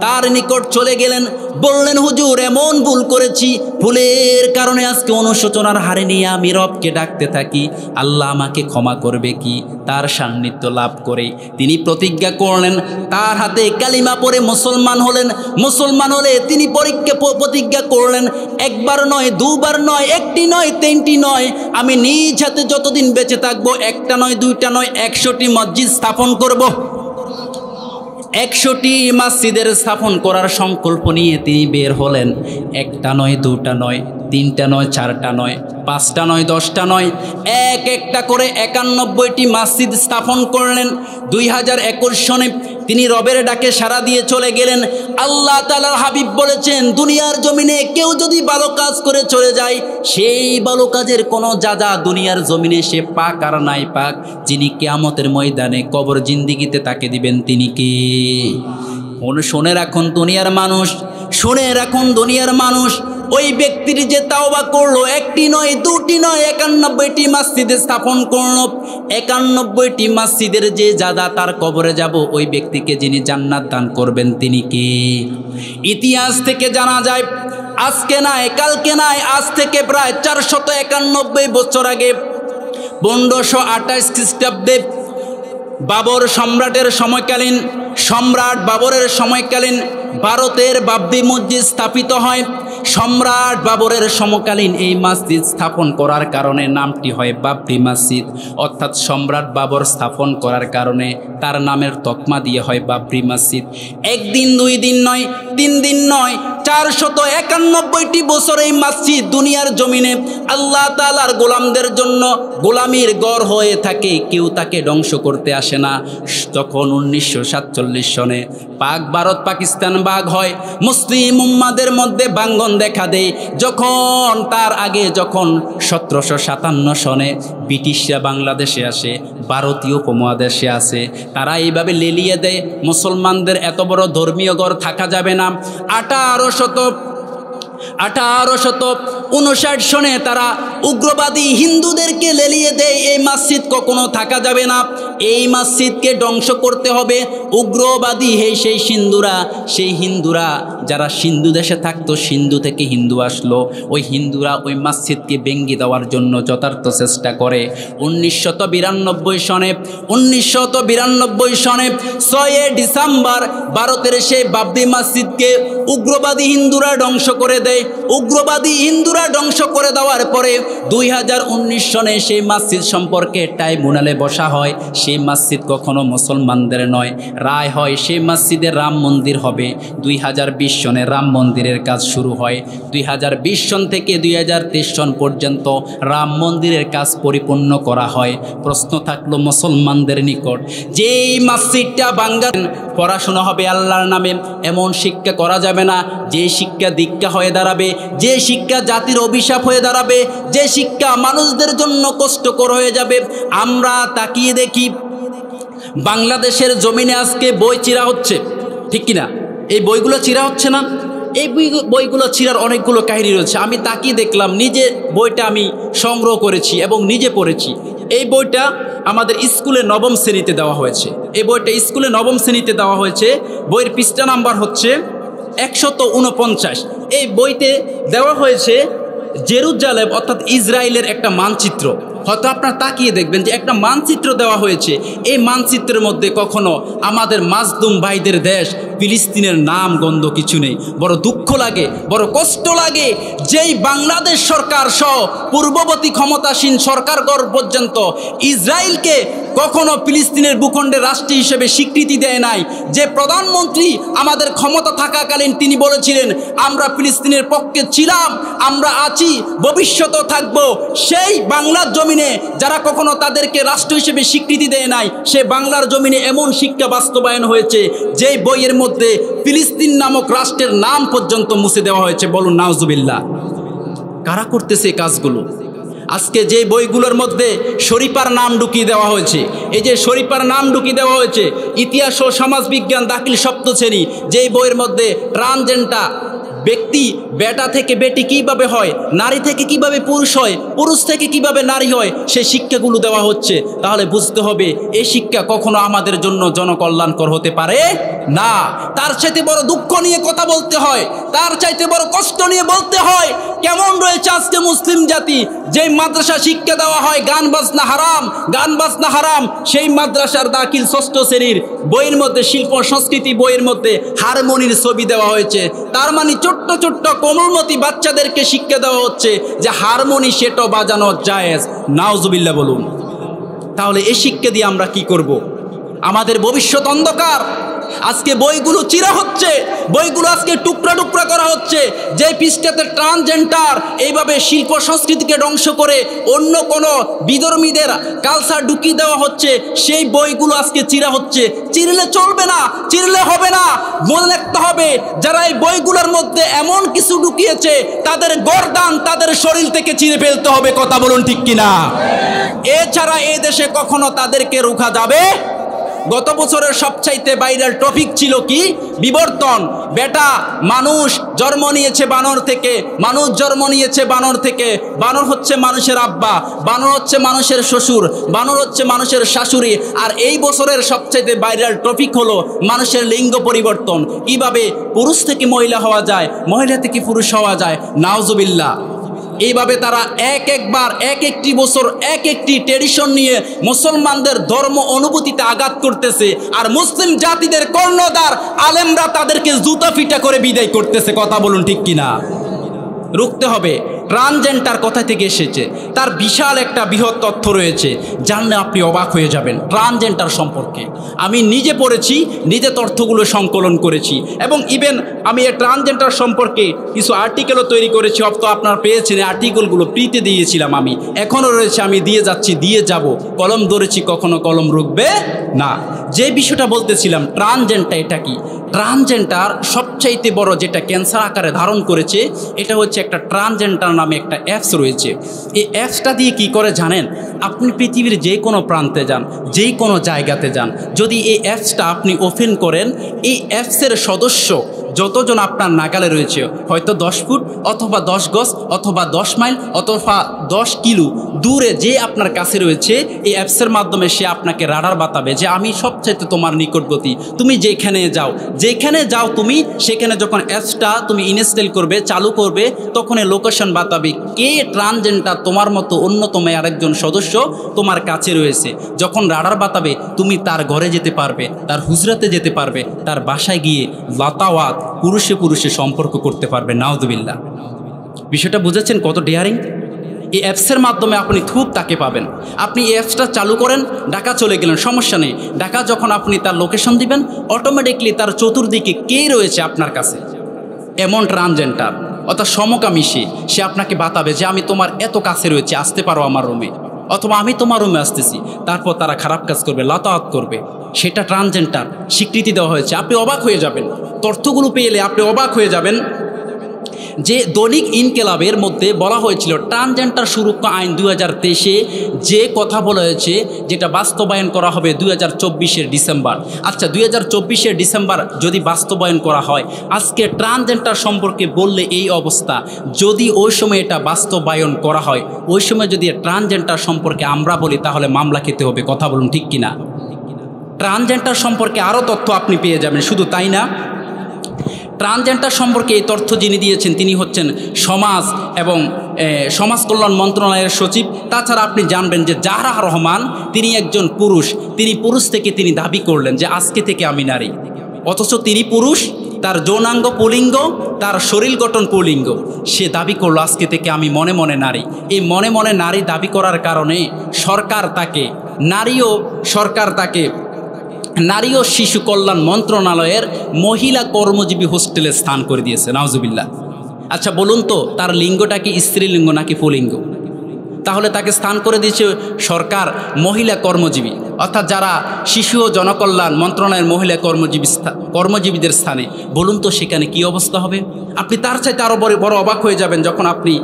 তার নিকট চলে গেলেন, বললেন, হুজুর এমন ভুল করেছি, ভুলের কারণে আজকে অনুশোচনার হারে নিয়ে আমি রবকে ডাকতে থাকি, আল্লাহ আমাকে ক্ষমা করবে কি? তার সান্নিধ্য লাভ করে তিনি প্রতিজ্ঞা করলেন, তার হাতে কালিমা পড়ে মুসলমান হলেন। মুসলমান হলে তিনি প্রতিজ্ঞা করলেন, একবার নয়, দুবার নয়, একটি নয়, তিনটি নয়, আমি নিজ হাতে যতদিন বেঁচে থাকবো একটা নয়, দুইটা নয়, 100টি মসজিদ স্থাপন করব। 100টি মসজিদের স্থাপন করার সংকল্প নিয়ে তিনি বের হলেন। একটা নয়, দুটা নয়, তিনটা নয়, চারটা নয়, পাঁচটা নয়, 10টা নয়, একটা করে 91টি মসজিদ স্থাপন করলেন। 2021 সনে তিনি রবের ডাকে সাড়া দিয়ে চলে গেলেন। আল্লাহ তাআলার হাবিব বলেছেন, দুনিয়ার জমিনে কেউ যদি ভালো কাজ করে চলে যায়, সেই ভালো কাজের কোনো যাজা দুনিয়ার জমিনে সে পাক আর নাই পাক, যিনি কিয়ামতের ময়দানে কবর জিন্দিগিতে তাকে দিবেন তিনি কে? শুনে রাখুন দুনিয়ার মানুষ, শুনে রাখুন দুনিয়ার মানুষ, ওই ব্যক্তির যে তাওবা করলো, একটি নয় দুটি নয় 91টি মসজিদে স্থাপন করলো। 91টি মসজিদের যে জাদা তার কবরে যাব, ওই ব্যক্তিকে যিনি জান্নাত দান করবেন তিনি কে? ইতিহাস থেকে জানা যায়, আজকে নয় কালকে নয়, আজ থেকে প্রায় 491 বছর আগে 1528 খ্রিস্টাব্দে বাবর সম্রাটের সময়কালীন, সম্রাট বাবরের সময়কালীন ভারতের বাবরি মসজিদ স্থাপিত হয়। সম্রাট বাবরের সমকালীন এই মসজিদ স্থাপন করার কারণে নামটি হয় বাবরি মসজিদ, অর্থাৎ সম্রাট বাবর স্থাপন করার কারণে তার নামের তকমা দিয়ে হয় বাবরি মসজিদ। একদিন দুই দিন নয়, 3 দিন নয়, 491টি বছর এই মসজিদ দুনিয়ার জমিনে আল্লাহ তাআলার গোলামদের জন্য গোলামির গড় হয়ে থাকে, কেউ তাকে ধ্বংস করতে আসে না। তখন 1947 সনে পাক ভারত পাকিস্তান ভাগ হয়, মুসলিম উম্মাদের মধ্যে ভাঙ্গন দেখা দেয়। যখন তার আগে যখন 1757 সনে ব্রিটিশরা বাংলাদেশে আসে, ভারতীয় উপমহাদেশে আসে, তারা এইভাবে লেলিয়ে দেয় মুসলমানদের এত বড় ধর্মীয় গড় থাকা যাবে না। 1859 সনে তারা উগ্রবাদী হিন্দুদেরকে লেলিয়ে দেয়, এই মসজিদ কখনো থাকা যাবে না, এই মসজিদকে ধ্বংস করতে হবে। উগ্রবাদী সেই হিন্দুরা যারা সিন্ধু দেশে থাকতো, সিন্ধু থেকে হিন্দু আসলো, ওই হিন্দুরা ওই মসজিদকে ভেঙে দেওয়ার জন্য যথার্থ চেষ্টা করে। 1992 সনে 6 ডিসেম্বর ভারতের সেই বাবরি মসজিদকে উগ্রবাদী হিন্দুরা ধ্বংস করে দেয়। উগ্রবাদী হিন্দুরা ধ্বংস করে দেওয়ার পরে 2019 সনে সেই মসজিদ সম্পর্কে ট্রাইব্যুনালে বসা হয়। সেই মসজিদ কখনো মুসলমানদের নয়, রায় হয় সেই মসজিদে রাম মন্দির হবে। 2020 সনে রাম মন্দিরের কাজ শুরু হয়। 2020 সন থেকে 2023 সন পর্যন্ত রাম মন্দিরের কাজ পরিপূর্ণ করা হয়। প্রশ্ন থাকলো মুসলমানদের নিকট, যে এই মসজিদটা ভাঙার পড়াশোনা হবে আল্লাহর নামে, এমন শিক্ষা করা যাবে না যে শিক্ষা দীক্ষা হয়ে দাঁড়াবে, যে শিক্ষা জাতির অভিশাপ হয়ে দাঁড়াবে, যে শিক্ষা মানুষদের জন্য কষ্টকর হয়ে যাবে। আমরা তাকিয়ে দেখি বাংলাদেশের জমিনে আজকে বই চিরা হচ্ছে, ঠিক কিনা? এই বইগুলো চিরা হচ্ছে না? এই বইগুলো চিরার অনেকগুলো কাহিনী রয়েছে। আমি তাকিয়ে দেখলাম, নিজে বইটা আমি সংগ্রহ করেছি এবং নিজে পড়েছি। এই বইটা আমাদের স্কুলে 9ম শ্রেণীতে দেওয়া হয়েছে। এই বইটা স্কুলে 9ম শ্রেণীতে দেওয়া হয়েছে। বইয়ের পৃষ্ঠা নাম্বার হচ্ছে 149। এই বইতে দেওয়া হয়েছে জেরুজালেম অর্থাৎ ইসরায়েলের একটা মানচিত্র। হয়তো আপনারা তাকিয়ে দেখবেন যে একটা মানচিত্র দেওয়া হয়েছে। এই মানচিত্রের মধ্যে কখনো আমাদের মাজলুম ভাইদের দেশ ফিলিস্তিনের নাম গন্ধ কিছু নেই। বড় দুঃখ লাগে, বড় কষ্ট লাগে, যেই বাংলাদেশ সরকার সহ পূর্ববর্তী ক্ষমতাসীন সরকারগণ পর্যন্ত ইসরায়েলকে কখনো ফিলিস্তিনের ভূখণ্ডে রাষ্ট্র হিসেবে স্বীকৃতি দেয় নাই। যে প্রধানমন্ত্রী আমাদের ক্ষমতা থাকাকালীন তিনি বলেছিলেন, আমরা ফিলিস্তিনের পক্ষে ছিলাম, আমরা আছি, ভবিষ্যতেও থাকব, সেই বাংলার জমিনে যারা কখনো তাদেরকে রাষ্ট্র হিসেবে স্বীকৃতি দেয় নাই, সে বাংলার জমিনে এমন শিক্ষা বাস্তবায়ন হয়েছে যেই বইয়ের মধ্যে ফিলিস্তিন নামক রাষ্ট্রের নাম পর্যন্ত মুছে দেওয়া হয়েছে। বলুন নাউজুবিল্লাহ। কারা করতেছে এই কাজগুলো? আজকে যে বইগুলোর মধ্যে শরীফার নাম ঢুকিয়ে দেওয়া হয়েছে, এই যে শরীফার নাম ঢুকিয়ে দেওয়া হয়েছে, ইতিহাস ও সমাজ বিজ্ঞান দাখিল সপ্তম শ্রেণী, যেই বইয়ের মধ্যে ট্রান্সজেন্ডার ব্যক্তি বেটা থেকে বেটি কিভাবে হয়, নারী থেকে কিভাবে পুরুষ হয়, পুরুষ থেকে কিভাবে নারী হয়, সেই শিক্ষাগুলো দেওয়া হচ্ছে। তাহলে বুঝতে হবে এই শিক্ষা কখনো আমাদের জন্য জনকল্যাণকর হতে পারে না। তার চাইতে বড় দুঃখ নিয়ে কথা বলতে হয়, তার চাইতে বড় কষ্ট নিয়ে বলতে হয় কেমন রয়েছে আজকে মুসলিম জাতি। যেই মাদ্রাসা শিক্ষা দেওয়া হয় গান বাজনা হারাম, গান বাজনা হারাম, সেই মাদ্রাসার দাখিল 6ষ্ঠ শ্রেণীর বইয়ের মধ্যে, শিল্প সংস্কৃতি বইয়ের মধ্যে হারমোনির ছবি দেওয়া হয়েছে। তার মানে ছোট্ট ছোট্ট কোমলমতি বাচ্চাদেরকে শিক্ষা দেওয়া হচ্ছে যে হারমোনি সেটা বাজানো জায়েজ। নাউজুবিল্লাহ বলুন। তাহলে এই শিক্ষা দিয়ে আমরা কি করব? আমাদের ভবিষ্যৎ অন্ধকার। আজকে বইগুলো চিরা হচ্ছে, বইগুলো আজকে টুকরা টুকরা করা হচ্ছে। যে পৃষ্ঠাতে ট্রান্সজেন্ডার এইভাবে শিল্প সংস্কৃতিকে ধ্বংস করে অন্য কোনো বিধর্মীদের কালচার ঢুকিয়ে দেওয়া হচ্ছে, সেই বইগুলো আজকে চিরা হচ্ছে। চিরলে চলবে না, চিরলে হবে না। মনে রাখতে হবে যারা এই বইগুলোর মধ্যে এমন কিছু ঢুকিয়েছে তাদের গর্দান তাদের শরীর থেকে চিরে ফেলতে হবে। কথা বলুন ঠিক কিনা? এছাড়া এ দেশে কখনো তাদেরকে রোখা যাবে গত বছরের সবচাইতে ভাইরাল টপিক ছিল কি? বিবর্তন। বেটা মানুষ জন্ম নিয়েছে বানর থেকে, মানুষ জন্ম নিয়েছে বানর থেকে। বানর হচ্ছে মানুষের আব্বা, বানর হচ্ছে মানুষের শ্বশুর, বানর হচ্ছে মানুষের শাশুড়ি। আর এই বছরের সবচাইতে ভাইরাল টপিক হলো মানুষের লিঙ্গ পরিবর্তন। কিভাবে পুরুষ থেকে মহিলা হওয়া যায়, মহিলা থেকে পুরুষ হওয়া যায়। নাউজুবিল্লাহ। এইভাবে তারা একবার একটি বছর একটি ট্রেডিশন নিয়ে মুসলমানদের ধর্ম অনুভূতিতে আঘাত করতেছে, আর মুসলিম জাতিদের কর্ণধার আলেমরা তাদেরকে জুতা ফিটা করে বিদায় করতেছে। কথা বলুন ঠিক কিনা? রুখতে হবে। ট্রান্সজেন্ডার কথা থেকে এসেছে, তার বিশাল একটা বৃহৎ তথ্য রয়েছে, জানলে আপনি অবাক হয়ে যাবেন ট্রান্সজেন্ডার সম্পর্কে। আমি নিজে পড়েছি, নিজে তথ্যগুলো সংকলন করেছি, এবং ইভেন আমি এই ট্রান্সজেন্ডার সম্পর্কে কিছু আর্টিকেলও তৈরি করেছি। তো আপনারা পেয়েছেন, এই আর্টিকেলগুলো ফ্রিতে দিয়েছিলাম আমি, এখনও রয়েছে, আমি দিয়ে যাচ্ছি, দিয়ে যাব। কলম ধরেছি, কখনো কলম রুখবে না। যে বিষয়টা বলতেছিলাম, ট্রান্সজেন্ডার এটা কি? ট্রান্সজেন্ডার সবচাইতে বড় যেটা ক্যান্সার আকারে ধারণ করেছে, এটা হচ্ছে একটা ট্রান্সজেন্ডার নামে একটা অ্যাপস রয়েছে। এই অ্যাপসটা দিয়ে কি করে জানেন? আপনি পৃথিবীর যে কোনো প্রান্তে যান, যে কোনো জায়গাতে যান, যদি এই অ্যাপসটা আপনি ওপেন করেন, এই অ্যাপসের সদস্য যতজন আপনার নাগালে রয়েছে, হয়তো 10 ফুট অথবা 10 গজ অথবা 10 মাইল অথবা 10 কিলো দূরে যে আপনার কাছে রয়েছে, এই অ্যাপসের মাধ্যমে সে আপনাকে রাডার বাতাবে যে আমি সবচাইতে তোমার নিকটবর্তী। তুমি যেখানে যাও তুমি সেখানে যখন অ্যাপসটা তুমি ইনস্টল করবে, চালু করবে, তখন এই লোকেশন বাতাবে কে ট্রান্সজেন্ডার তোমার মতো অন্যতম আরেকজন সদস্য তোমার কাছে রয়েছে। যখন রাডার বাতাবে, তুমি তার ঘরে যেতে পারবে, তার হুজরাতে যেতে পারবে, তার বাসায় গিয়ে লাতাওয়াত পুরুষে পুরুষে সম্পর্ক করতে পারবে। নাউজুবিল্লাহ। বিষয়টা বুঝেছেন কত ডেয়ারিং? এই অ্যাপসের মাধ্যমে আপনি তাকে পাবেন। আপনি এই অ্যাপসটা চালু করেন, ঢাকা চলে গেলেন, সমস্যা নেই। ঢাকা যখন আপনি তার লোকেশন দিবেন, অটোমেটিকলি তার চতুর্দিকে কে রয়েছে আপনার কাছে, এমন ট্রান্সজেন্ডার অর্থাৎ সমকামিশী, সে আপনাকে বাতাবে যে আমি তোমার এত কাছে রয়েছে, আসতে পারো আমার রুমে, অথবা আমি তোমার রুমে আসতেছি। তারপর তারা খারাপ কাজ করবে, লাতায়াত করবে। সেটা ট্রান্সজেন্ডার স্বীকৃতি দেওয়া হয়েছে। আপনি অবাক হয়ে যাবেন, তথ্যগুলো পেলে আপনি অবাক হয়ে যাবেন যে দৈনিক ইনকেলাবের মধ্যে বলা হয়েছিল ট্রান্সজেন্ডার সুরক্ষা আইন 2023-এ যে কথা বলা হয়েছে, যেটা বাস্তবায়ন করা হবে 2024-এর ডিসেম্বর। আচ্ছা, 2024-এর ডিসেম্বর যদি বাস্তবায়ন করা হয়, আজকে ট্রান্সজেন্ডার সম্পর্কে বললে এই অবস্থা, যদি ওই সময় এটা বাস্তবায়ন করা হয়, ওই সময় যদি ট্রান্সজেন্ডার সম্পর্কে আমরা বলি, তাহলে মামলা খেতে হবে। কথা বলুন ঠিক কিনা? ট্রান্সজেন্ডার সম্পর্কে আরও তথ্য আপনি পেয়ে যাবেন। শুধু তাই না, ট্রান্সজেন্ডার সম্পর্কে এই তথ্য যিনি দিয়েছেন, তিনি হচ্ছেন সমাজ এবং সমাজ কল্যাণ মন্ত্রণালয়ের সচিব। তাছাড়া আপনি জানবেন যে জাহরা রহমান, তিনি একজন পুরুষ, তিনি পুরুষ থেকে তিনি দাবি করলেন যে আজকে থেকে আমি নারী, অথচ তিনি পুরুষ, তার যৌনাঙ্গ পুলিঙ্গ, তার শরীর গঠন পুলিঙ্গ। সে দাবি করলো আজকে থেকে আমি মনে মনে নারী। এই মনে মনে নারী দাবি করার কারণে সরকার তাকে নারী ও শিশু কল্যাণ মন্ত্রণালয়ের মহিলা কর্মজীবী হোস্টেলে স্থান করে দিয়েছে। নাউজুবিল্লাহ। আচ্ছা বলুন তো, তার লিঙ্গটা কি স্ত্রীলিঙ্গ নাকি পুলিঙ্গ? তাহলে তাকে স্থান করে দিয়েছে সরকার মহিলা কর্মজীবী, অর্থাৎ যারা শিশু ও জনকল্যাণ মন্ত্রণালয়ের মহিলা কর্মজীবীদের স্থানে। বলুন তো সেখানে কি অবস্থা হবে? আপনি তার চাইতে আরও বড় অবাক হয়ে যাবেন যখন আপনি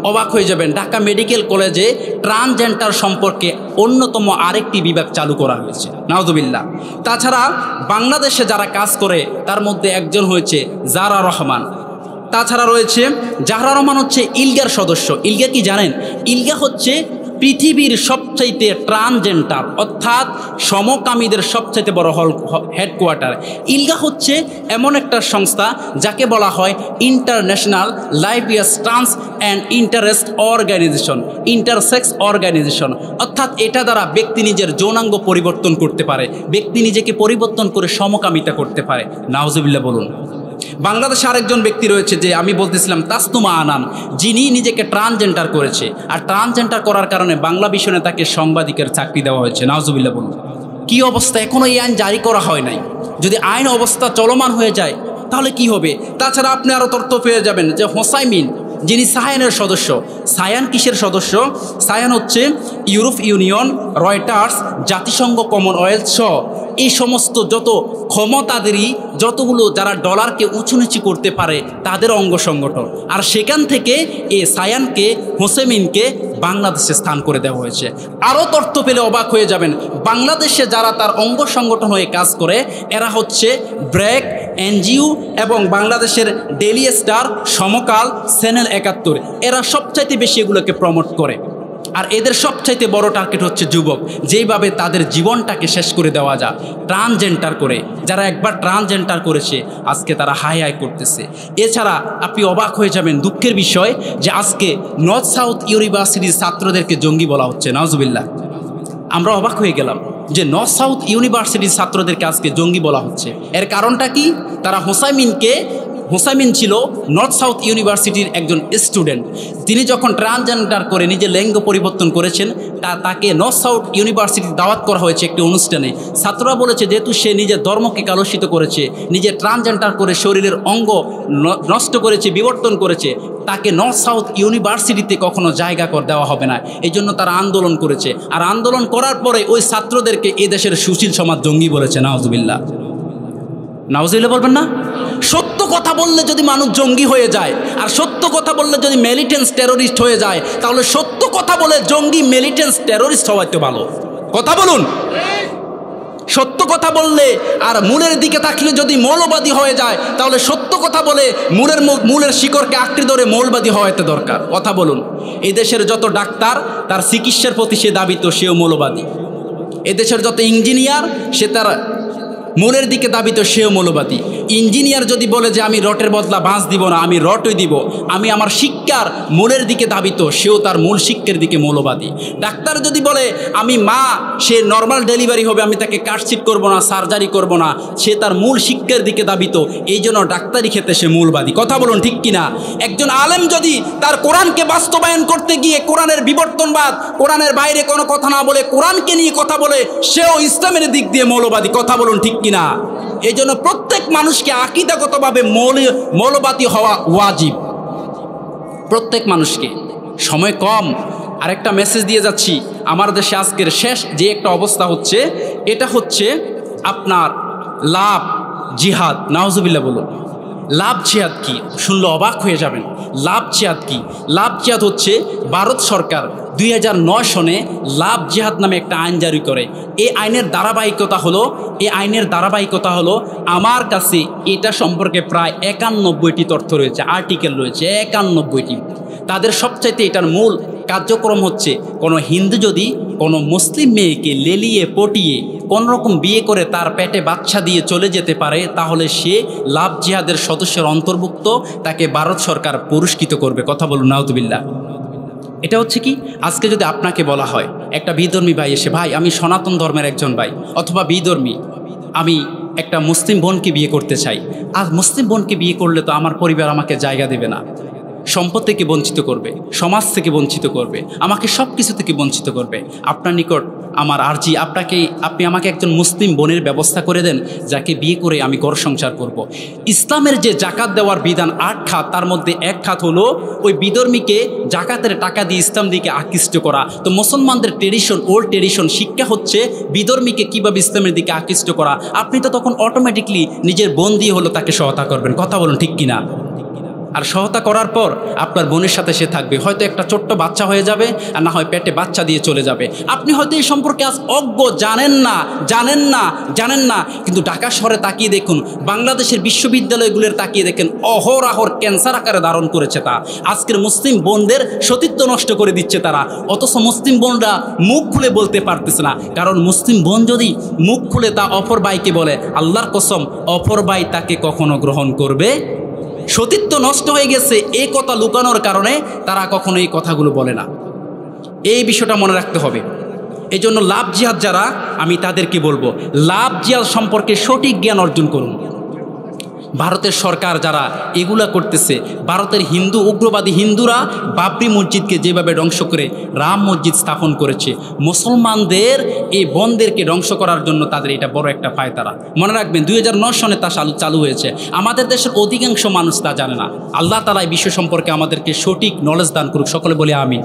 অবাক হয়ে যাবেন ঢাকা মেডিকেল কলেজে ট্রান্সজেন্ডার সম্পর্কে অন্যতম আরেকটি বিভাগ চালু করা হয়েছে। নাউজুবিল্লাহ। তাছাড়া বাংলাদেশে যারা কাজ করে তার মধ্যে একজন হয়েছে জাহরা রহমান। তাছাড়া রয়েছে জাহরা রহমান হচ্ছে ইলগার সদস্য। ইলগা কি জানেন? ইলগা হচ্ছে পৃথিবীর সবচাইতে ট্রান্সজেন্ডার অর্থাৎ সমকামীদের সবচাইতে বড় হেডকোয়ার্টার। ইলগা হচ্ছে এমন একটা সংস্থা যাকে বলা হয় international lesbian trans and interest organisation, intersex organisation. অর্থাৎ এটা দ্বারা ব্যক্তি নিজের যৌনাঙ্গ পরিবর্তন করতে পারে, ব্যক্তি নিজেকে পরিবর্তন করে সমকামিতা করতে পারে। নাউজুবিল্লাহ বলুন। বাংলাদেশে আরেকজন ব্যক্তি রয়েছে যে আমি বলতেছিলাম, তাসনুমা আনাম, যিনি নিজেকে ট্রান্সজেন্ডার করেছে, আর ট্রান্সজেন্ডার করার কারণে বাংলা বিষয়ে তাকে সাংবাদিকের চাকরি দেওয়া হয়েছে। নাউজুবিল্লাহ বলুন। কি অবস্থা! এখনও এই আইন জারি করা হয় নাই। যদি আইন অবস্থা চলমান হয়ে যায় তাহলে কি হবে? তাছাড়া আপনি আরও তথ্য পেয়ে যাবেন যে যিনি সায়ানের সদস্য। সায়ান কিসের সদস্য? সায়ান হচ্ছে ইউরোপ ইউনিয়ন, রয়টার্স, জাতিসংঘ, কমনওয়েলথ সহ এই সমস্ত যত ক্ষমতাদেরই যতগুলো যারা ডলারকে উঁচু নিচু করতে পারে তাদের অঙ্গ সংগঠন। আর সেখান থেকে এই সায়ানকে, হোসেমিনকে বাংলাদেশে স্থান করে দেওয়া হয়েছে। আরও তথ্য পেলে অবাক হয়ে যাবেন, বাংলাদেশে যারা তার অঙ্গ সংগঠন হয়ে কাজ করে এরা হচ্ছে ব্র্যাক, এনজিও এবং বাংলাদেশের ডেইলি স্টার, সমকাল, চ্যানেল ৭১। এরা সবচাইতে বেশি এগুলোকে প্রমোট করে। আর এদের সবচাইতে বড় টার্গেট হচ্ছে যুবক, যেইভাবে তাদের জীবনটাকে শেষ করে দেওয়া যায় ট্রান্সজেন্ডার করে। যারা একবার ট্রান্সজেন্ডার করেছে আজকে তারা হাই হাই করতেছে। এছাড়া আপনি অবাক হয়ে যাবেন, দুঃখের বিষয় যে আজকে নর্থ সাউথ ইউনিভার্সিটির ছাত্রদেরকে জঙ্গি বলা হচ্ছে। নাউজুবিল্লাহ, আমরা অবাক হয়ে গেলাম যে নর্থ সাউথ ইউনিভার্সিটির ছাত্রদেরকে আজকে জঙ্গি বলা হচ্ছে। এর কারণটা কি? তারা হোসাইমিন ছিল নর্থ সাউথ ইউনিভার্সিটির একজন স্টুডেন্ট। তিনি যখন ট্রান্সজেন্ডার করে নিজের লিঙ্গ পরিবর্তন করেছেন তাকে নর্থ সাউথ ইউনিভার্সিটির দাওয়াত করা হয়েছে একটি অনুষ্ঠানে। ছাত্ররা বলেছে যেহেতু সে নিজের ধর্মকে কালুষিত করেছে, নিজের ট্রান্সজেন্ডার করে শরীরের অঙ্গ নষ্ট করেছে, বিবর্তন করেছে, তাকে নর্থ সাউথ ইউনিভার্সিটিতে কখনো জায়গা করে দেওয়া হবে না। এই জন্য তারা আন্দোলন করেছে। আর আন্দোলন করার পরে ওই ছাত্রদেরকে এদেশের সুশীল সমাজ জঙ্গি বলেছে। নাউজুবিল্লাহ, নাউজুবিল্লাহ বলবেন না? সত্য কথা বললে যদি মানুষ জঙ্গি হয়ে যায়, আর সত্য কথা বললে যদি মিলিটেন্স টেরোরিস্ট হয়ে যায়, তাহলে সত্য কথা বলে জঙ্গি মিলিটেন্স টেরোরিস্ট হওয়াই তো ভালো। কথা বলুন। সত্য কথা বললে আর মূলের দিকে থাকলে যদি মৌলবাদী হয়ে যায়, তাহলে সত্য কথা বলে মূলের শিকড়কে আঁকড়ে ধরে মৌলবাদী হওয়াতে দরকার। কথা বলুন। এই দেশের যত ডাক্তার তার চিকিৎসার প্রতি সে দাবিত, সেও মৌলবাদী। এদেশের যত ইঞ্জিনিয়ার সে তার মূলের দিকে দাবিত, সেও মৌলবাদী। ইঞ্জিনিয়ার যদি বলে যে আমি রটের বদলা বাঁশ দিব না, আমি রটই দিব, আমি আমার শিক্ষার মূলের দিকে দাবিত, সেও তার মূল শিক্ষার দিকে মৌলবাদী। ডাক্তার যদি বলে আমি মা, সে নর্মাল ডেলিভারি হবে, আমি তাকে কাটছিট করব না, সার্জারি করব না, সে তার মূল শিক্ষার দিকে দাবিত, এই জন্য ডাক্তারি ক্ষেত্রে সে মূলবাদী। কথা বলুন, ঠিক কিনা? একজন আলেম যদি তার কোরআনকে বাস্তবায়ন করতে গিয়ে কোরআনের বিবর্তনবাদ, কোরআনের বাইরে কোনো কথা না বলে কোরআনকে নিয়ে কথা বলে, সেও ইসলামের দিক দিয়ে মৌলবাদী। কথা বলুন, ঠিক কিনা? এই জন্য প্রত্যেক মানুষকে আকীদাগতভাবে মৌলবাদী হওয়া ওয়াজিব, প্রত্যেক মানুষকে। সময় কম, আরেকটা মেসেজ দিয়ে যাচ্ছি। আমার দেশে আজকের শেষ যে একটা অবস্থা হচ্ছে, এটা হচ্ছে আপনার লাভ জিহাদ। নাউজুবিল্লাহ বলুন। লাভ জিহাদ কি? শুনলে অবাক হয়ে যাবেন। লাভ জিহাদ কি? লাভ জিহাদ হচ্ছে ভারত সরকার 2009 সনে লাভ জিহাদ নামে একটা আইন জারি করে। এই আইনের ধারাবাহিকতা হলো আমার কাছে এটা সম্পর্কে প্রায় 91টি তথ্য রয়েছে, আর্টিকেল রয়েছে 91টি। তাদের সবচাইতে এটার মূল কার্যক্রম হচ্ছে, কোনো হিন্দু যদি কোনো মুসলিম মেয়েকে লেলিয়ে পটিয়ে কোনোরকম বিয়ে করে তার পেটে বাচ্চা দিয়ে চলে যেতে পারে, তাহলে সে লাভ জিহাদের সদস্যের অন্তর্ভুক্ত, তাকে ভারত সরকার পুরস্কৃত করবে। কথা বলুন নাউজুবিল্লাহ। এটা হচ্ছে কি, আজকে যদি আপনাকে বলা হয় একটা বিধর্মী ভাই এসে, ভাই আমি সনাতন ধর্মের একজন ভাই, অথবা বিধর্মী, আমি একটা মুসলিম বোনকে বিয়ে করতে চাই, আর মুসলিম বোনকে বিয়ে করলে তো আমার পরিবার আমাকে জায়গা দেবে না, সম্পদ থেকে বঞ্চিত করবে, সমাজ থেকে বঞ্চিত করবে, আমাকে সব কিছু থেকে বঞ্চিত করবে। আপনার নিকট আমার আর্জি, আপনি আমাকে একজন মুসলিম বোনের ব্যবস্থা করে দেন, যাকে বিয়ে করে আমি ঘর সংসার করব। ইসলামের যে জাকাত দেওয়ার বিধান 8 খাত, তার মধ্যে এক খাত হলো ওই বিধর্মীকে জাকাতের টাকা দিয়ে ইসলাম দিকে আকৃষ্ট করা। তো মুসলমানদের ট্রেডিশন, ওল্ড ট্রেডিশন শিক্ষা হচ্ছে বিধর্মীকে কীভাবে ইসলামের দিকে আকৃষ্ট করা। আপনি তো তখন অটোমেটিকলি নিজের বোন দিয়ে হলো তাকে সহায়তা করবেন। কথা বলুন, ঠিক কিনা? আর সহায়তা করার পর আপনার বোনের সাথে সে থাকবে, হয়তো একটা ছোট্ট বাচ্চা হয়ে যাবে, আর না হয় পেটে বাচ্চা দিয়ে চলে যাবে। আপনি হয়তো এই সম্পর্কে আজ অজ্ঞ, জানেন না, কিন্তু ঢাকা শহরে তাকিয়ে দেখুন, বাংলাদেশের বিশ্ববিদ্যালয়গুলোর তাকিয়ে দেখেন, অহরহ ক্যান্সার আকারে ধারণ করেছে তা। আজকের মুসলিম বোনদের সতীত্ব নষ্ট করে দিচ্ছে তারা, অথচ মুসলিম বোনরা মুখ খুলে বলতে পারতেছে না। কারণ মুসলিম বোন যদি মুখ খুলে তা অপর ভাইকে বলে, আল্লাহর কসম অপর ভাই তাকে কখনো গ্রহণ করবে। সতীত্ব নষ্ট হয়ে গেছে, এই কথা লুকানোর কারণে তারা কখনো এই কথাগুলো বলে না। এই বিষয়টা মনে রাখতে হবে। এই জন্য লাভ জিহাদ যারা, আমি তাদেরকে বলবো লাভ জিহাদ সম্পর্কে সঠিক জ্ঞান অর্জন করুন। ভারতের সরকার যারা এগুলা করতেছে, ভারতের হিন্দু উগ্রবাদী হিন্দুরা বাবরি মসজিদকে যেভাবে ধ্বংস করে রাম মসজিদ স্থাপন করেছে, মুসলমানদের এই বনদেরকে ধ্বংস করার জন্য তাদের এটা বড় একটা পায়তারা। মনে রাখবেন 2009 সনে তা চালু হয়েছে। আমাদের দেশের অধিকাংশ মানুষ তা জানে না। আল্লাহ তাআলা এই বিষয় সম্পর্কে আমাদেরকে সঠিক নলেজ দান করুক, সকলে বলে আমিন।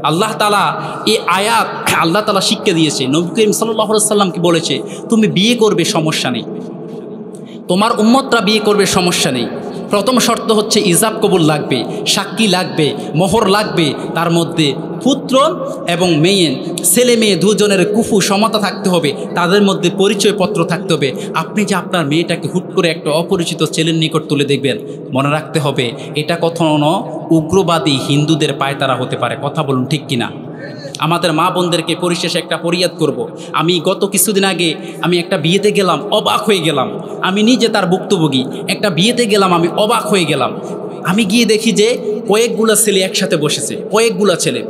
আল্লাহ তাআলা এই আয়াত আল্লাহ তাআলা শিক্ষা দিয়েছে, নবী করিম সাল্লাল্লাহু আলাইহি সাল্লামকে বলেছে তুমি বিয়ে করবে সমস্যা নেই, তোমার উম্মতরা বিয়ে করবে সমস্যা নেই। প্রথম শর্ত হচ্ছে ইজাব কবুল লাগবে, সাক্ষী লাগবে, মোহর লাগবে, তার মধ্যে পুত্র এবং মেয়ে, ছেলে মেয়ে দুজনের কুফু সমতা থাকতে হবে, তাদের মধ্যে পরিচয়পত্র থাকতে হবে। আপনি যে আপনার মেয়েটাকে হুট করে একটা অপরিচিত ছেলের নিকট তুলে দেখবেন, মনে রাখতে হবে এটা কখনো উগ্রবাদী হিন্দুদের পায়তারা হতে পারে। কথা বলুন ঠিক কিনা? আমাদের মা বোনদেরকে পরিশেষে একটা ফরিয়াদ করব। আমি গত কিছুদিন আগে আমি একটা বিয়েতে গেলাম, অবাক হয়ে গেলাম। আমি নিজে তার ভুক্তভোগী। একটা বিয়েতে গেলাম, আমি অবাক হয়ে গেলাম। আমি গিয়ে দেখি যে কয়েকগুলো ছেলে একসাথে বসেছে, কয়েকগুলো ছেলে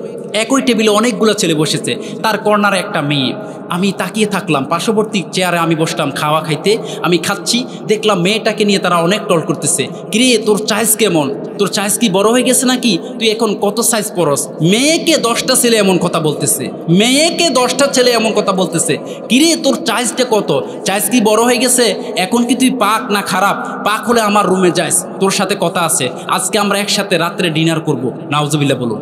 একই টেবিলে অনেকগুলো ছেলে বসেছে, তার কর্নারে একটা মেয়ে। আমি তাকিয়ে থাকলাম, পার্শ্ববর্তী চেয়ারে আমি বসলাম খাওয়া খাইতে। আমি খাচ্ছি, দেখলাম মেয়েটাকে নিয়ে তারা অনেক টল করতেছে। কিরে তোর চাইজ কেমন, তোর চাইজ কি বড় হয়ে গেছে নাকি, তুই এখন কত সাইজ পরস? মেয়েকে 10টা ছেলে এমন কথা বলতেছে, মেয়েকে 10টা ছেলে এমন কথা বলতেছে। কিরে তোর চাইজটা কত, চাইজ কি বড় হয়ে গেছে, এখন কি তুই পাক না খারাপ? পাক হলে আমার রুমে যাইস, তোর সাথে কথা আছে, আজকে আমরা একসাথে রাত্রে ডিনার করব। নাউজুবিল্লাহ বলুন।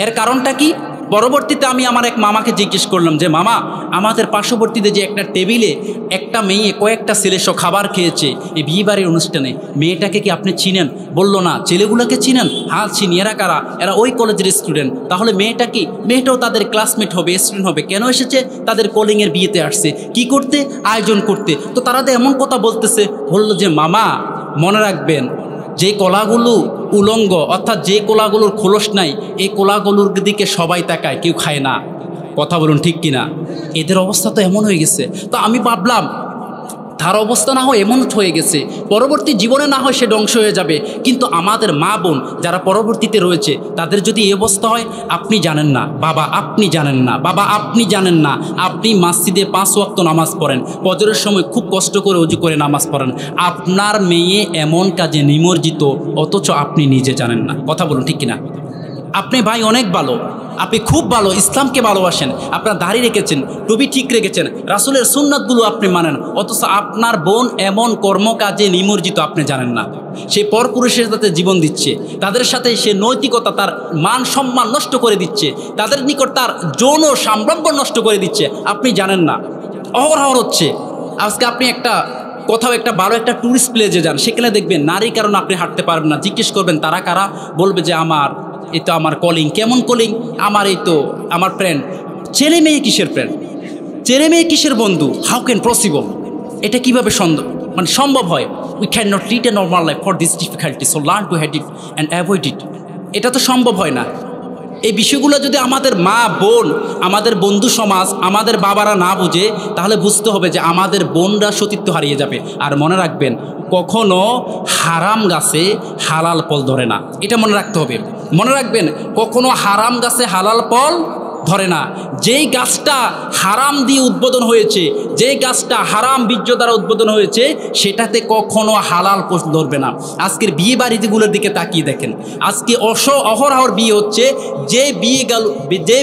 এর কারণটা কি? পরবর্তীতে আমি আমার এক মামাকে জিজ্ঞেস করলাম যে মামা, আমাদের পার্শ্ববর্তীতে যে একটা টেবিলে একটা মেয়ে কয়েকটা ছেলেসহ খাবার খেয়েছে এই বিয়েবাড়ির অনুষ্ঠানে, মেয়েটাকে কি আপনি চিনেন? বলল না। ছেলেগুলোকে চিনেন? হ্যাঁ চিনি। এরা কারা? এরা ওই কলেজের স্টুডেন্ট। তাহলে মেয়েটা কি? মেয়েটাও তাদের ক্লাসমেট হবে, স্টুডেন্ট হবে। কেন এসেছে? তাদের কলিংয়ের বিয়েতে আসছে। কি করতে? আয়োজন করতে। তো তারা তো এমন কথা বলতেছে। বললো যে মামা মনে রাখবেন, যে কলাগুলো উলঙ্গ, অর্থাৎ যে কলাগুলোর খোলস নাই, এই কলাগুলোর দিকে সবাই তাকায়, কেউ খায় না। কথা বলুন ঠিক কিনা? এদের অবস্থা তো এমন হয়ে গেছে। তো আমি ভাবলাম তার অবস্থা না হয় এমন হয়ে গেছে, পরবর্তী জীবনে না হয় সে ধ্বংস হয়ে যাবে, কিন্তু আমাদের মা বোন যারা পরবর্তীতে রয়েছে তাদের যদি এই অবস্থা হয়, আপনি জানেন না বাবা, আপনি জানেন না বাবা, আপনি জানেন না। আপনি মসজিদে 5 ওয়াক্ত নামাজ পড়েন, ফজরের সময় খুব কষ্ট করে ওযু করে নামাজ পড়েন, আপনার মেয়ে এমন কাজে নিমজ্জিত, অথচ আপনি নিজে জানেন না। কথা বলুন ঠিক কিনা? আপনি ভাই অনেক ভালো, আপনি খুব ভালো, ইসলামকে ভালোবাসেন, আপনার দাড়ি রেখেছেন, টুপি ঠিক রেখেছেন, রাসূলের সুন্নাতগুলো আপনি মানেন, অথচ আপনার বোন এমন কর্মকাজে নিমজ্জিত, আপনি জানেন না। সে পরপুরুষের সাথে জীবন দিচ্ছে, তাদের সাথে সে নৈতিকতা, তার মান সম্মান নষ্ট করে দিচ্ছে, তাদের নিকট তার যৌন সাম্রাজ্য নষ্ট করে দিচ্ছে, আপনি জানেন না। অহরহ হচ্ছে। আজকে আপনি কোথাও একটা ভালো একটা ট্যুরিস্ট প্লেসে যান, সেখানে দেখবেন নারীর কারণে আপনি হাঁটতে পারবেন না। জিজ্ঞেস করবেন তারা কারা, বলবে যে এই তো আমার কলিং। কেমন কলিং? এই তো আমার ফ্রেন্ড। ছেলে মেয়ে কিসের ফ্রেন্ড, ছেলে মেয়ে কিসের বন্ধু? How can possible? এটা কীভাবে সম্ভব হয়? We can not lead a normal life for this difficulty, so learn to had it and avoid ইট। এটা তো সম্ভব হয় না। এই বিষয়গুলো যদি আমাদের মা বোন, আমাদের বন্ধু সমাজ, আমাদের বাবারা না বুঝে, তাহলে বুঝতে হবে যে আমাদের বোনরা সতীত্ব হারিয়ে যাবে। আর মনে রাখবেন, কখনো হারাম গাছে হালাল ফল ধরে না, এটা মনে রাখতে হবে। মনে রাখবেন, কখনো হারাম গাছে হালাল ফল ধরে না। যেই গাছটা হারাম দিয়ে উদ্বোধন হয়েছে, যেই গাছটা হারাম বীর্য দ্বারা উদ্বোধন হয়েছে, সেটাতে কখনো হালাল ফল ধরবে না। আজকের বিয়ে বাড়িগুলোর দিকে তাকিয়ে দেখেন, আজকে অহরহর বিয়ে হচ্ছে, যে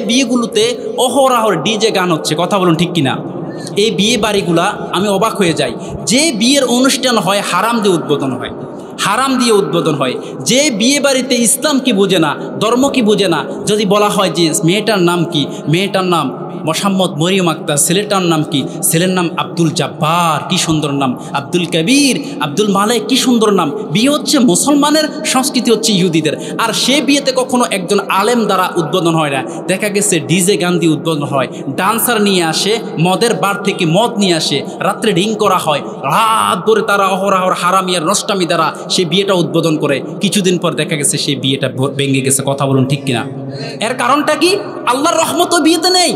বিয়েগুলোতে অহরহর ডিজে গান হচ্ছে। কথা বলুন ঠিক কিনা? এই বিয়ে বাড়িগুলা আমি অবাক হয়ে যাই। যে বিয়ের অনুষ্ঠান হয় হারাম দিয়ে উদ্বোধন হয়, হারাম দিয়ে উদ্বোধন হয়। যে বিয়ে বাড়িতে ইসলাম কি বোঝে না, ধর্ম কি বোঝে না, যদি বলা হয় যে মেয়েটার নাম কি, মেয়েটার নাম মোহাম্মদ মরিয়ম আক্তার, ছেলেটার নাম কি, ছেলের নাম আব্দুল জব্বার, কি সুন্দর নাম, আব্দুল কবির, আব্দুল মালেক, কি সুন্দর নাম। বিয়ে হচ্ছে মুসলমানের, সংস্কৃতি হচ্ছে ইহুদিদের। আর সে বিয়েতে কখনো একজন আলেম দ্বারা উদ্বোধন হয় না, দেখা গেছে ডিজে গান দিয়ে উদ্বোধন হয়, ডান্সার নিয়ে আসে, মদের বার থেকে মদ নিয়ে আসে, রাত্রে রিং করা হয়, রাত ধরে তারা অহরহর হারামিয়ার নষ্টামি দ্বারা সে বিয়েটা উদ্বোধন করে। কিছুদিন পর দেখা গেছে সেই বিয়েটা ভেঙে গেছে। কথা বলুন ঠিক কিনা? এর কারণটা কি? আল্লাহর রহমত বিয়েতে নেই,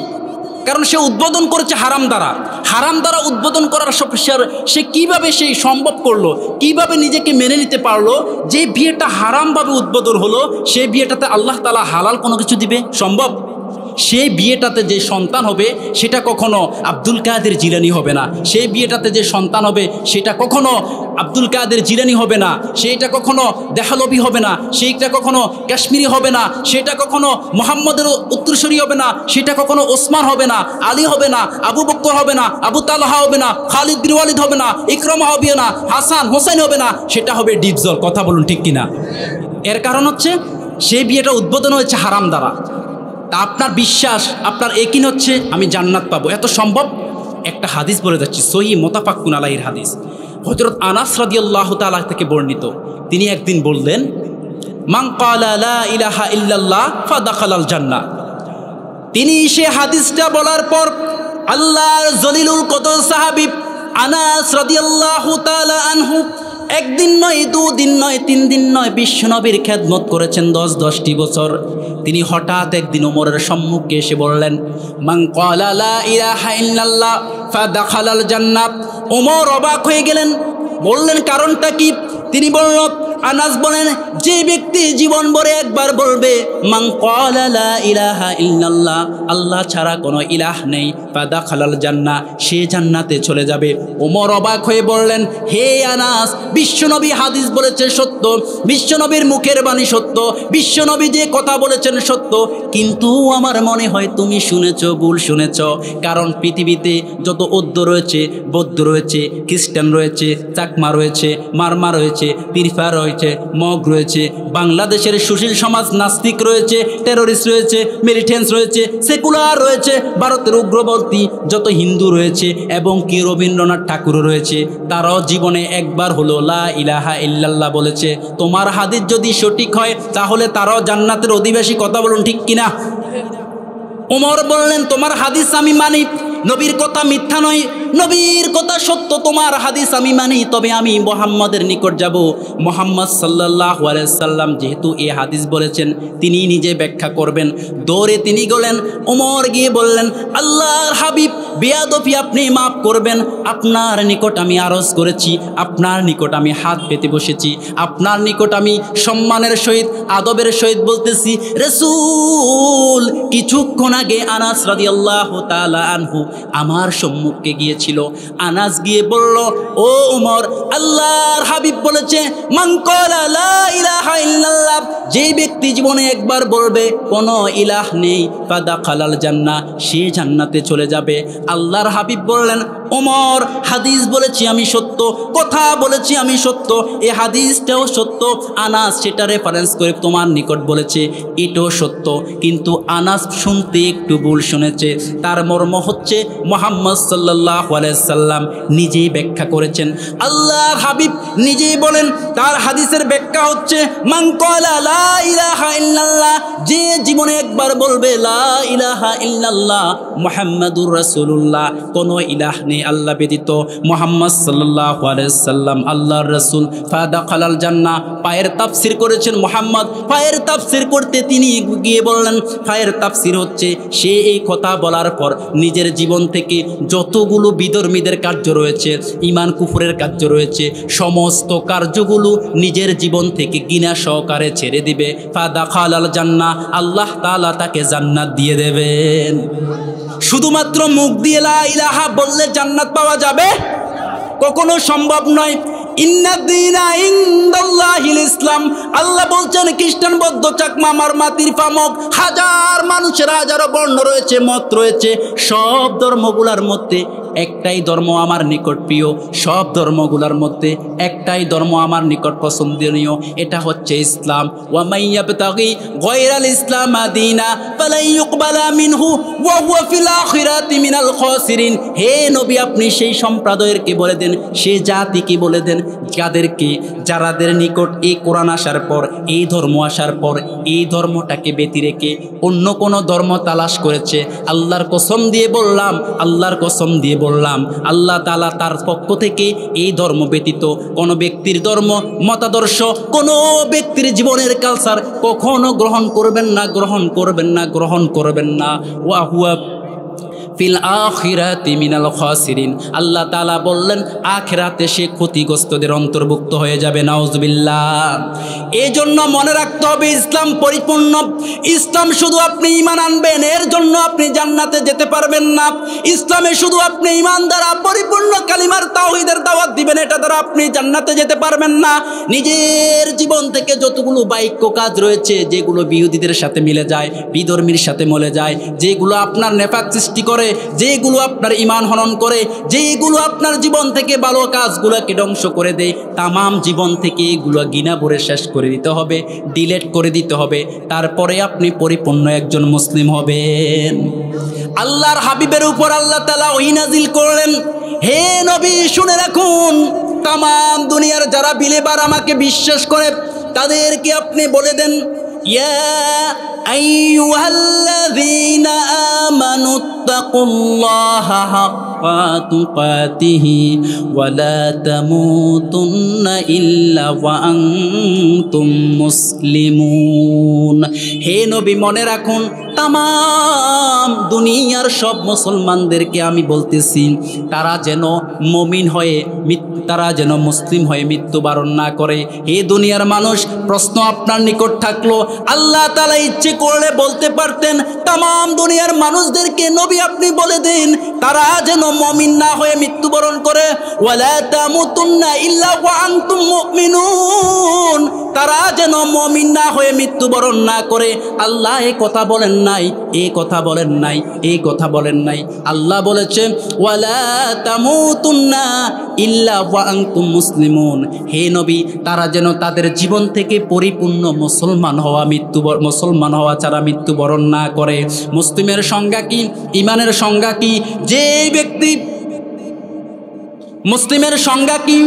কারণ সে উদ্বোধন করেছে হারাম দ্বারা। হারাম দ্বারা উদ্বোধন করার সে কিভাবে সেই সম্ভব করলো, কিভাবে নিজেকে মেনে নিতে পারলো যে বিয়েটা হারামভাবে উদ্বোধন হলো, সেই বিয়েটাতে আল্লাহ তাআলা হালাল কোনো কিছু দিবে? সম্ভব? সেই বিয়েটাতে যে সন্তান হবে সেটা কখনো আব্দুল কাদের জিলানী হবে না, সেই বিয়েটাতে যে সন্তান হবে সেটা কখনো আব্দুল কাদের জিলানী হবে না, সেইটা কখনো দেহলভি হবে না, সেইটা কখনো কাশ্মীরি হবে না, সেটা কখনো মোহাম্মদের উত্তরসূরি হবে না, সেটা কখনো ওসমান হবে না, আলী হবে না, আবু বকর হবে না, আবু তালহা হবে না, খালিদ বিন ওয়ালিদ হবে না, ইকরামা হবে না, হাসান হোসেন হবে না, সেটা হবে ডিপজল। কথা বলুন ঠিক কিনা? এর কারণ হচ্ছে সেই বিয়েটা উদ্বোধন হয়েছে হারাম দ্বারা। তা আপনার বিশ্বাস, আপনার একিন হচ্ছে আমি জান্নাত পাবো, এত সম্ভব? একটা হাদিস বলে যাচ্ছি, সহিহ মুত্তাফাকুন আলাইহির হাদিস, হযরত আনাস রাদিয়াল্লাহু তাআলা থেকে বর্ণিত। তিনি একদিন বললেন, মান ক্বালা লা ইলাহা ইল্লাল্লাহ ফাদাখালাল জান্নাহ। তিনি সে হাদিসটা বলার পর আল্লাহর জলিলুল কদর সাহাবী আনাস রাদিয়াল্লাহু তাআলা আনহু একদিন নয়, দুদিন নয়, 3 দিন নয়, বিশ্বনবীর খেদমত করেছেন 10-10টি বছর। তিনি হঠাৎ একদিন ওমরের সম্মুখে এসে বললেন, মান ক্বালা লা ইলাহা ইল্লাল্লাহ ফাদাখালাল জান্নাহ। ওমর অবাক হয়ে গেলেন, বললেন কারণটা কি? তিনি বলল, আনাস বলেন, যে ব্যক্তি জীবন ভরে একবার বলবে মান ক্বালা লা ইলাহা ইল্লাল্লাহ, আল্লাহ ছাড়া কোনো ইলাহ নেই, ফাদাখালাল জান্নাহ, সে জান্নাতে চলে যাবে। ওমর অবাক হয়ে বললেন, হে আনাস, বিশ্বনবী হাদিস বলেছে সত্য, বিশ্বনবীর মুখের বাণী সত্য, বিশ্বনবী যে কথা বলেছেন সত্য, কিন্তু আমার মনে হয় তুমি শুনেছ, ভুল শুনেছ। কারণ পৃথিবীতে যত ঔদ্য রয়েছে, বৌদ্ধ রয়েছে, খ্রিস্টান রয়েছে, চাকমা রয়েছে, মারমা রয়েছে, পিরফা রয়েছে, মগ রয়েছে, বাংলাদেশের সুশীল সমাজ নাস্তিক রয়েছে, টেরোরিস্ট রয়েছে, মিলিটেন্স রয়েছে, সেকুলার রয়েছে, ভারতের উগ্রপন্থী যত হিন্দু রয়েছে, এবং কি রবীন্দ্রনাথ ঠাকুর রয়েছে, তারাও জীবনে একবার হলো লা ইলাহা ইল্লাল্লাহ বলেছে। তোমার হাদিস যদি সঠিক হয় তাহলে তারাও জান্নাতের অধিবাসী। কথা বলুন ঠিক কিনা? ওমর বললেন, তোমার হাদিস আমি মানি, নবীর কথা মিথ্যা নয়, নবীর কথা সত্য, তোমার হাদিস আমি মানি, তবে আমি মুহাম্মাদের নিকট যাব। মুহাম্মদ সাল্লাল্লাহু আলাইহি সাল্লাম যেহেতু এই হাদিস বলেছেন, তিনি নিজে ব্যাখ্যা করবেন। দৌড়ে তিনি গেলেন, ওমর গিয়ে বললেন, আল্লাহর হাবিব, বেয়াদবি আপনি মাফ করবেন, আপনার নিকট আমি আরজ করেছি, আপনার নিকট আমি হাত পেতে বসেছি, আপনার নিকট আমি সম্মানের সহিত আদবের সহিত বলতেছি, রাসূল কিছুক্ষণ আগে আনাস রাদিয়াল্লাহু তাআলা আনহু আমার সম্মুখে গিয়েছিল। আনাস গিয়ে বলল, ও উমর, আল্লাহর হাবিব বলেছে, মান ক্বালা লা ইলাহা ইল্লাল্লাহ, যে ব্যক্তি জীবনে একবার বলবে কোনো ইলাহ নেই, ফাদাখালাল জান্নাহ, সে জান্নাতে চলে যাবে। আল্লাহর হাবিব বললেন, ওমর, হাদিস বলেছি আমি সত্য, কথা বলেছি আমি সত্য, এই হাদিসটাও সত্য, আনাস সেটা রেফারেন্স করে তোমার নিকট বলেছে, এটাও সত্য। কিন্তু আনাস শুনতে একটু ভুল শুনেছে। তার মর্ম হচ্ছে মুহাম্মদ সাল্লাল্লাহু আলাইহি সাল্লাম নিজেই ব্যাখ্যা করেছেন। আল্লাহর হাবিব নিজেই বলেন, তার হাদিসের ব্যাখ্যা হচ্ছে, মান ক্বালা লা ইলাহা ইল্লাল্লাহ, যে জীবনে একবার বলবে লা ইলাহা ইল্লাল্লাহ মুহাম্মাদুর রাসূলুল্লাহ, কোনো ইলাহ নেই আল্লাহ ব্যতীত, মুহাম্মদ সাল্লাল্লাহু আলাইহি সাল্লাম আল্লাহর রাসূল, ফাদাখালাল জান্নাহ। পায়ের তাফসীর করেছেন মুহাম্মদ, পায়ের তাফসীর করতে তিনি গিয়ে বললেন, পায়ের তাফসীর হচ্ছে সে এই কথা বলার পর নিজের জীবন থেকে যতগুলো বিধর্মীদের কার্য রয়েছে, ঈমান কুফরের কার্য রয়েছে, সমস্ত কার্যগুলো নিজের জীবন থেকে ঘৃণা সহকারে ছেড়ে দিবে। ফাদাখালাল জান্নাহ, আল্লাহ তাআলা তাকে জান্নাত দিয়ে দেবেন। শুধুমাত্র মুখ দিয়ে লা ইলাহা বললে জান্নাত পাওয়া যাবে? কখনো সম্ভব নয়। ইন্নাদ্দীনা ইনদাল্লাহিল ইসলাম, আল্লাহ বলছেন খ্রিস্টান, বৌদ্ধ, চাকমা, মারমা, তিরফা, মগ, হাজার মানুষের হাজারো বর্ণ রয়েছে, মত রয়েছে, সব ধর্মগুলার মধ্যে একটাই ধর্ম আমার নিকট প্রিয়, সব ধর্মগুলার মধ্যে একটাই ধর্ম আমার নিকট পছন্দনীয়, এটা হচ্ছে ইসলাম। ওয়া মাইয়াবতাগি গায়রাল ইসলাম দীনা ফালাই ইউকবালা মিনহু ওয়া হুয়া ফিল আখিরাতি মিনাল খাসিরিন। হে নবী, আপনি সেই সম্প্রদায়েরকে বলে দেন, সেই জাতিকে বলে দেন, যাদেরকে যারাদের নিকট এই কোরআন আসার পর, এই ধর্ম আসার পর, এই ধর্মটাকে ব্যতি রেখে অন্য কোনো ধর্ম তালাশ করেছে, আল্লাহর কসম দিয়ে বললাম, আল্লাহর কসম দিয়ে বললাম, আল্লাহ তাআলা তার পক্ষ থেকে এই ধর্ম ব্যতীত কোনো ব্যক্তির ধর্ম, মতাদর্শ, কোনো ব্যক্তির জীবনের কালচার কখনো গ্রহণ করবেন না, গ্রহণ করবেন না, গ্রহণ করবেন না। ওয়া হুয়া ফিল আখিরাতি মিনাল খাসিরিন, আল্লাহ তাআলা বললেন আখিরাতে সে ক্ষতিগ্রস্তদের অন্তর্ভুক্ত হয়ে যাবে। নাউজুবিল্লাহ। এই জন্য মনে রাখতে হবে ইসলাম পরিপূর্ণ। ইসলাম শুধু আপনি ঈমান আনবেন, এর জন্য আপনি জান্নাতে যেতে পারবেন না। ইসলামে শুধু আপনি ঈমান দ্বারা পরিপূর্ণ কালিমার তাওহীদের দাওয়াত দিবেন, এটা দ্বারা আপনি জান্নাতে যেতে পারবেন না। নিজের জীবন থেকে যতগুলো বাক্য কাজ রয়েছে, যেগুলো বিরোধীদের সাথে মিলে যায়, বিধর্মীর সাথে মিলে যায়, যেগুলো আপনার নেফাক সৃষ্টি করে, যেগুলো আপনার ঈমান হনন করে, যেগুলো আপনার জীবন থেকে ভালো কাজগুলোকে ধ্বংস করে দেয়, তামাম জীবন থেকে এগুলো গিনা ভরে শেষ করে দিতে হবে, ডিলেট করে দিতে হবে। তারপরে আপনি পরিপূর্ণ একজন মুসলিম হবেন। আল্লাহর হাবিবের উপর আল্লাহ তাআলা ওহী নাজিল করলেন, হে নবী শুনে রাখুন, তামাম দুনিয়ার যারা বিলেবার আমাকে বিশ্বাস করে তাদেরকে আপনি বলে দেন, ইয়া আইয়ুহাল্লাযীনা আমানুত্তাকুল্লাহা হাক্কা তুকাতিহি ওয়া লা তামুতুন্না ইল্লা ওয়া আনতুম মুসলিমুন। হে নবী মনে রাখুন, তামাম দুনিয়ার সব মুসলমানদেরকে আমি বলতেছি, তারা যেন মুমিন হয়ে, তারা যেন মুসলিম হয়ে মৃত্যুবরণ না করে। হে দুনিয়ার মানুষ, প্রশ্ন আপনার নিকট থাকলো, আল্লাহ তাআলা ইচ্ছে করলে বলতে পারতেন তামাম দুনিয়ার মানুষদেরকে নবী আপনি বলে দিন তারা যেন মুমিন না হয়ে মৃত্যুবরণ করে, ওয়ালা তামুতুন্না ইল্লা ওয়া আনতুম মুমিনুন, তারা যেন মুমিন না হয়ে মৃত্যুবরণ না করে। আল্লাহ এই কথা বলেন নাই, এই কথা বলেন নাই, এই কথা বলেন নাই। আল্লাহ বলেছে ওয়ালা তামুতুন্না ইল্লা ওয়া আনতুম মুসলিমুন। হে নবী, তারা যেন তাদের জীবন থেকে পরিপূর্ণ মুসলমান হওয়া ছাড়া মৃত্যুবরণ না করে। মুসলিমের সংজ্ঞা কি? ঈমানের সংজ্ঞা কি? যে ব্যক্তি মুসলিমের সংজ্ঞা কি?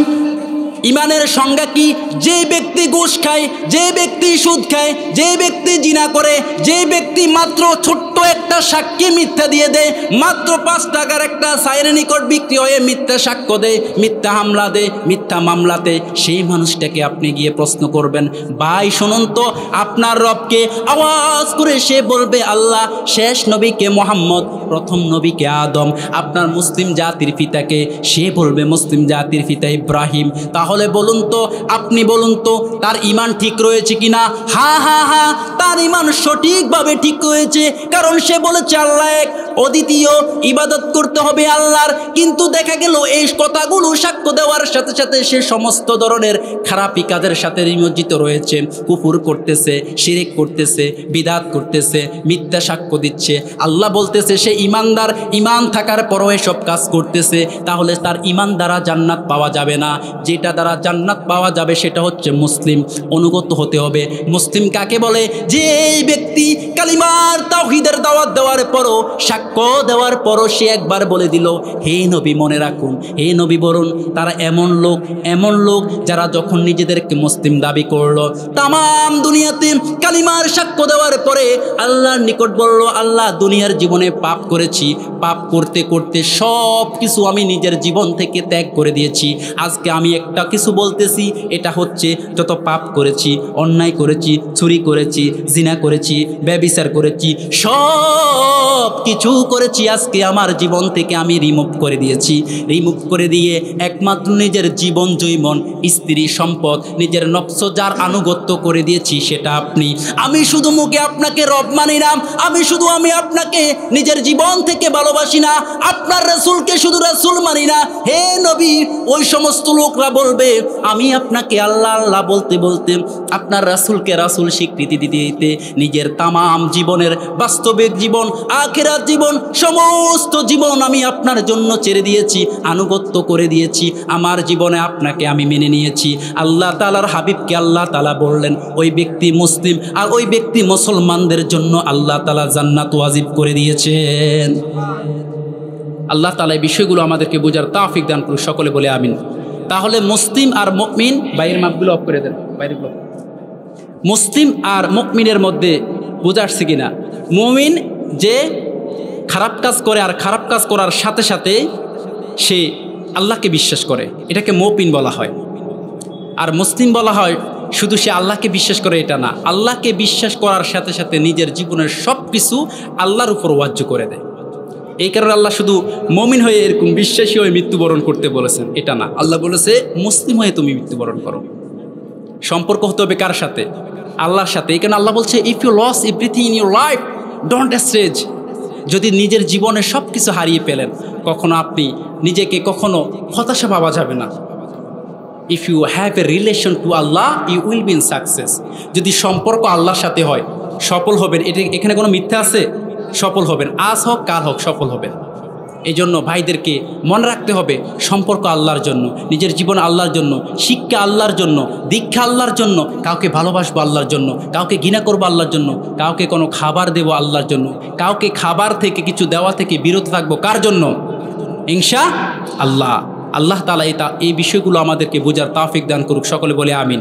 ঈমানের সংজ্ঞা কি? যে ব্যক্তি ঘুষ খায়, যে ব্যক্তি সুদ খায়, যে ব্যক্তি জিনা করে, যে ব্যক্তি মাত্র ছোট্ট একটা সাক্ষী মিথ্যা দিয়ে দেয়, মাত্র 5 টাকার একটা সাইরের নিকট বিক্রি হয়ে মিথ্যা সাক্ষ্য দেয়, মিথ্যা হামলা দেয়, মিথ্যা মামলাতে, সেই মানুষটাকে আপনি গিয়ে প্রশ্ন করবেন, ভাই শুনুন তো আপনার রবকে, আওয়াজ করে সে বলবে আল্লাহ, শেষ নবীকে মুহাম্মদ, প্রথম নবীকে আদম, আপনার মুসলিম জাতির পিতাকে, সে বলবে মুসলিম জাতির পিতা ইব্রাহিম। তাহলে বলুন তো, আপনি বলুন তো তার ঈমান ঠিক রয়েছে কিনা? হ্যাঁ হ্যাঁ হ্যাঁ, তার ঈমান সঠিকভাবে ঠিক রয়েছে, কারণ সে বলেছে আল্লাহ এক, অদ্বিতীয়, ইবাদত করতে হবে আল্লাহর। কিন্তু দেখা গেল এই কথাগুলো সাক্ষ্য দেওয়ার সাথে সাথে সে সমস্ত ধরনের খারাপি কাজের সাথে নিমজ্জিত রয়েছে, কুফর করতেছে, শিরক করতেছে, বিদআত করতেছে, মিথ্যা সাক্ষ্য দিচ্ছে। আল্লাহ বলতেছে সে ঈমানদার, ঈমান থাকার পরও এসব কাজ করতেছে, তাহলে তার ঈমান দ্বারা জান্নাত পাওয়া যাবে না। যেটা দ্বারা জান্নাত পাওয়া যাবে সেটা হচ্ছে মুসলিম, অনুগত হতে হবে। মুসলিম কাকে বলে? যে এই ব্যক্তি কালিমার তাওহীদের দাওয়াত দেওয়ার পরও, সাক্ষ্য দেওয়ার পরও সে একবার বলে দিল হে নবী মনে রাখুন, হে নবী বলুন, তারা এমন লোক যারা যখন নিজেদেরকে মুসলিম দাবি করলো, তামাম দুনিয়াতে কালিমার সাক্ষ্য দেওয়ার পরে আল্লাহর নিকট বলল, আল্লাহ দুনিয়ার জীবনে পাপ করেছি, পাপ করতে করতে সব কিছু আমি নিজের জীবন থেকে ত্যাগ করে দিয়েছি। আজকে আমি একটা কিছু বলতেছি, এটা হচ্ছে যত পাপ করেছি, অন্যায় করেছি, চুরি করেছি, জিনা করেছি, ব্যভিচার করেছি, সব কিছু করেছি, আজকে আমার জীবন থেকে আমি রিমুভ করে দিয়েছি। রিমুভ করে দিয়ে একমাত্র নিজের জীবন জৈবন, স্ত্রী, সম্পদ, নিজের নফস যার আনুগত্য করে দিয়েছি সেটা আপনি। আমি শুধু মুখে আপনাকে রব মানি না, আমি আপনাকে নিজের জীবন থেকে ভালোবাসি না, আপনার রাসূলকে শুধু রাসূল মানি না। হে নবী, ওই সমস্ত লোকরা বলবে আমি আপনাকে আল্লাহ আল্লাহ বলতে বলতে, আপনার রাসূলকে রাসূল স্বীকৃতি দিতে দিতে নিজের তামাম জীবনের, বাস্তবিক জীবন, আখিরাত জীবন, সমস্ত জীবন আমি আপনার জন্য ছেড়ে দিয়েছি, আনুগত্য করে দিয়েছি, আমার জীবনে আপনাকে আমি মেনে নিয়েছি। আল্লাহ তাআলার হাবিবকে আল্লাহ তাআলা বললেন ওই ব্যক্তি মুসলিম, আর ওই ব্যক্তি মুসলমানদের জন্য আল্লাহ তাআলা জান্নাত ওয়াজিব করে দিয়েছেন। আল্লাহ তাআলা এই বিষয়গুলো আমাদেরকে বোঝার তৌফিক দান করুন, সকলে বলে আমিন। তাহলে মুসলিম আর মুমিন, বাইরের মাপগুলো অফ করে দেন, বাইরের গুলো। মুসলিম আর মুমিনের মধ্যে বোঝাচ্ছে কিনা? মুমিন যে খারাপ কাজ করে, আর খারাপ কাজ করার সাথে সাথে সে আল্লাহকে বিশ্বাস করে, এটাকে মুমিন বলা হয়। আর মুসলিম বলা হয় শুধু সে আল্লাহকে বিশ্বাস করে এটা না, আল্লাহকে বিশ্বাস করার সাথে সাথে নিজের জীবনের সব কিছু আল্লাহর উপর ওয়াজ্জ করে দেয়। এই কারণে আল্লাহ শুধু মমিন হয়ে এরকম বিশ্বাসী হয়ে মৃত্যুবরণ করতে বলেছেন এটা না, আল্লাহ বলেছে মুসলিম হয়ে তুমি মৃত্যুবরণ করো। সম্পর্ক হতে হবে কার সাথে? আল্লাহর সাথে। এই কারণে আল্লাহ বলছে if you lose everything in your life don't stress. যদি নিজের জীবনে সব কিছু হারিয়ে ফেলেন, কখনো আপনি নিজেকে কখনো হতাশা পাওয়া যাবে না। If you have a relation to Allah you will be in success. যদি সম্পর্ক আল্লাহর সাথে হয় সফল হবেন, এখানে কোনো মিথ্যা আছে? সফল হবেন, আজ হোক কাল হোক সফল হবেন। এই জন্য ভাইদেরকে মনে রাখতে হবে সম্পর্ক আল্লাহর জন্য, নিজের জীবন আল্লাহর জন্য, শিক্ষা আল্লাহর জন্য, দীক্ষা আল্লাহর জন্য, কাউকে ভালোবাসবো আল্লাহর জন্য, কাউকে ঘৃণা করবো আল্লাহর জন্য, কাউকে কোনো খাবার দেবো আল্লাহর জন্য, কাউকে খাবার থেকে কিছু দেওয়া থেকে বিরত থাকবো কার জন্য? ইনশা আল্লাহ। আল্লাহ তাআলা এই বিষয়গুলো আমাদেরকে বোঝার তৌফিক দান করুক। সকলে বলে আমিন।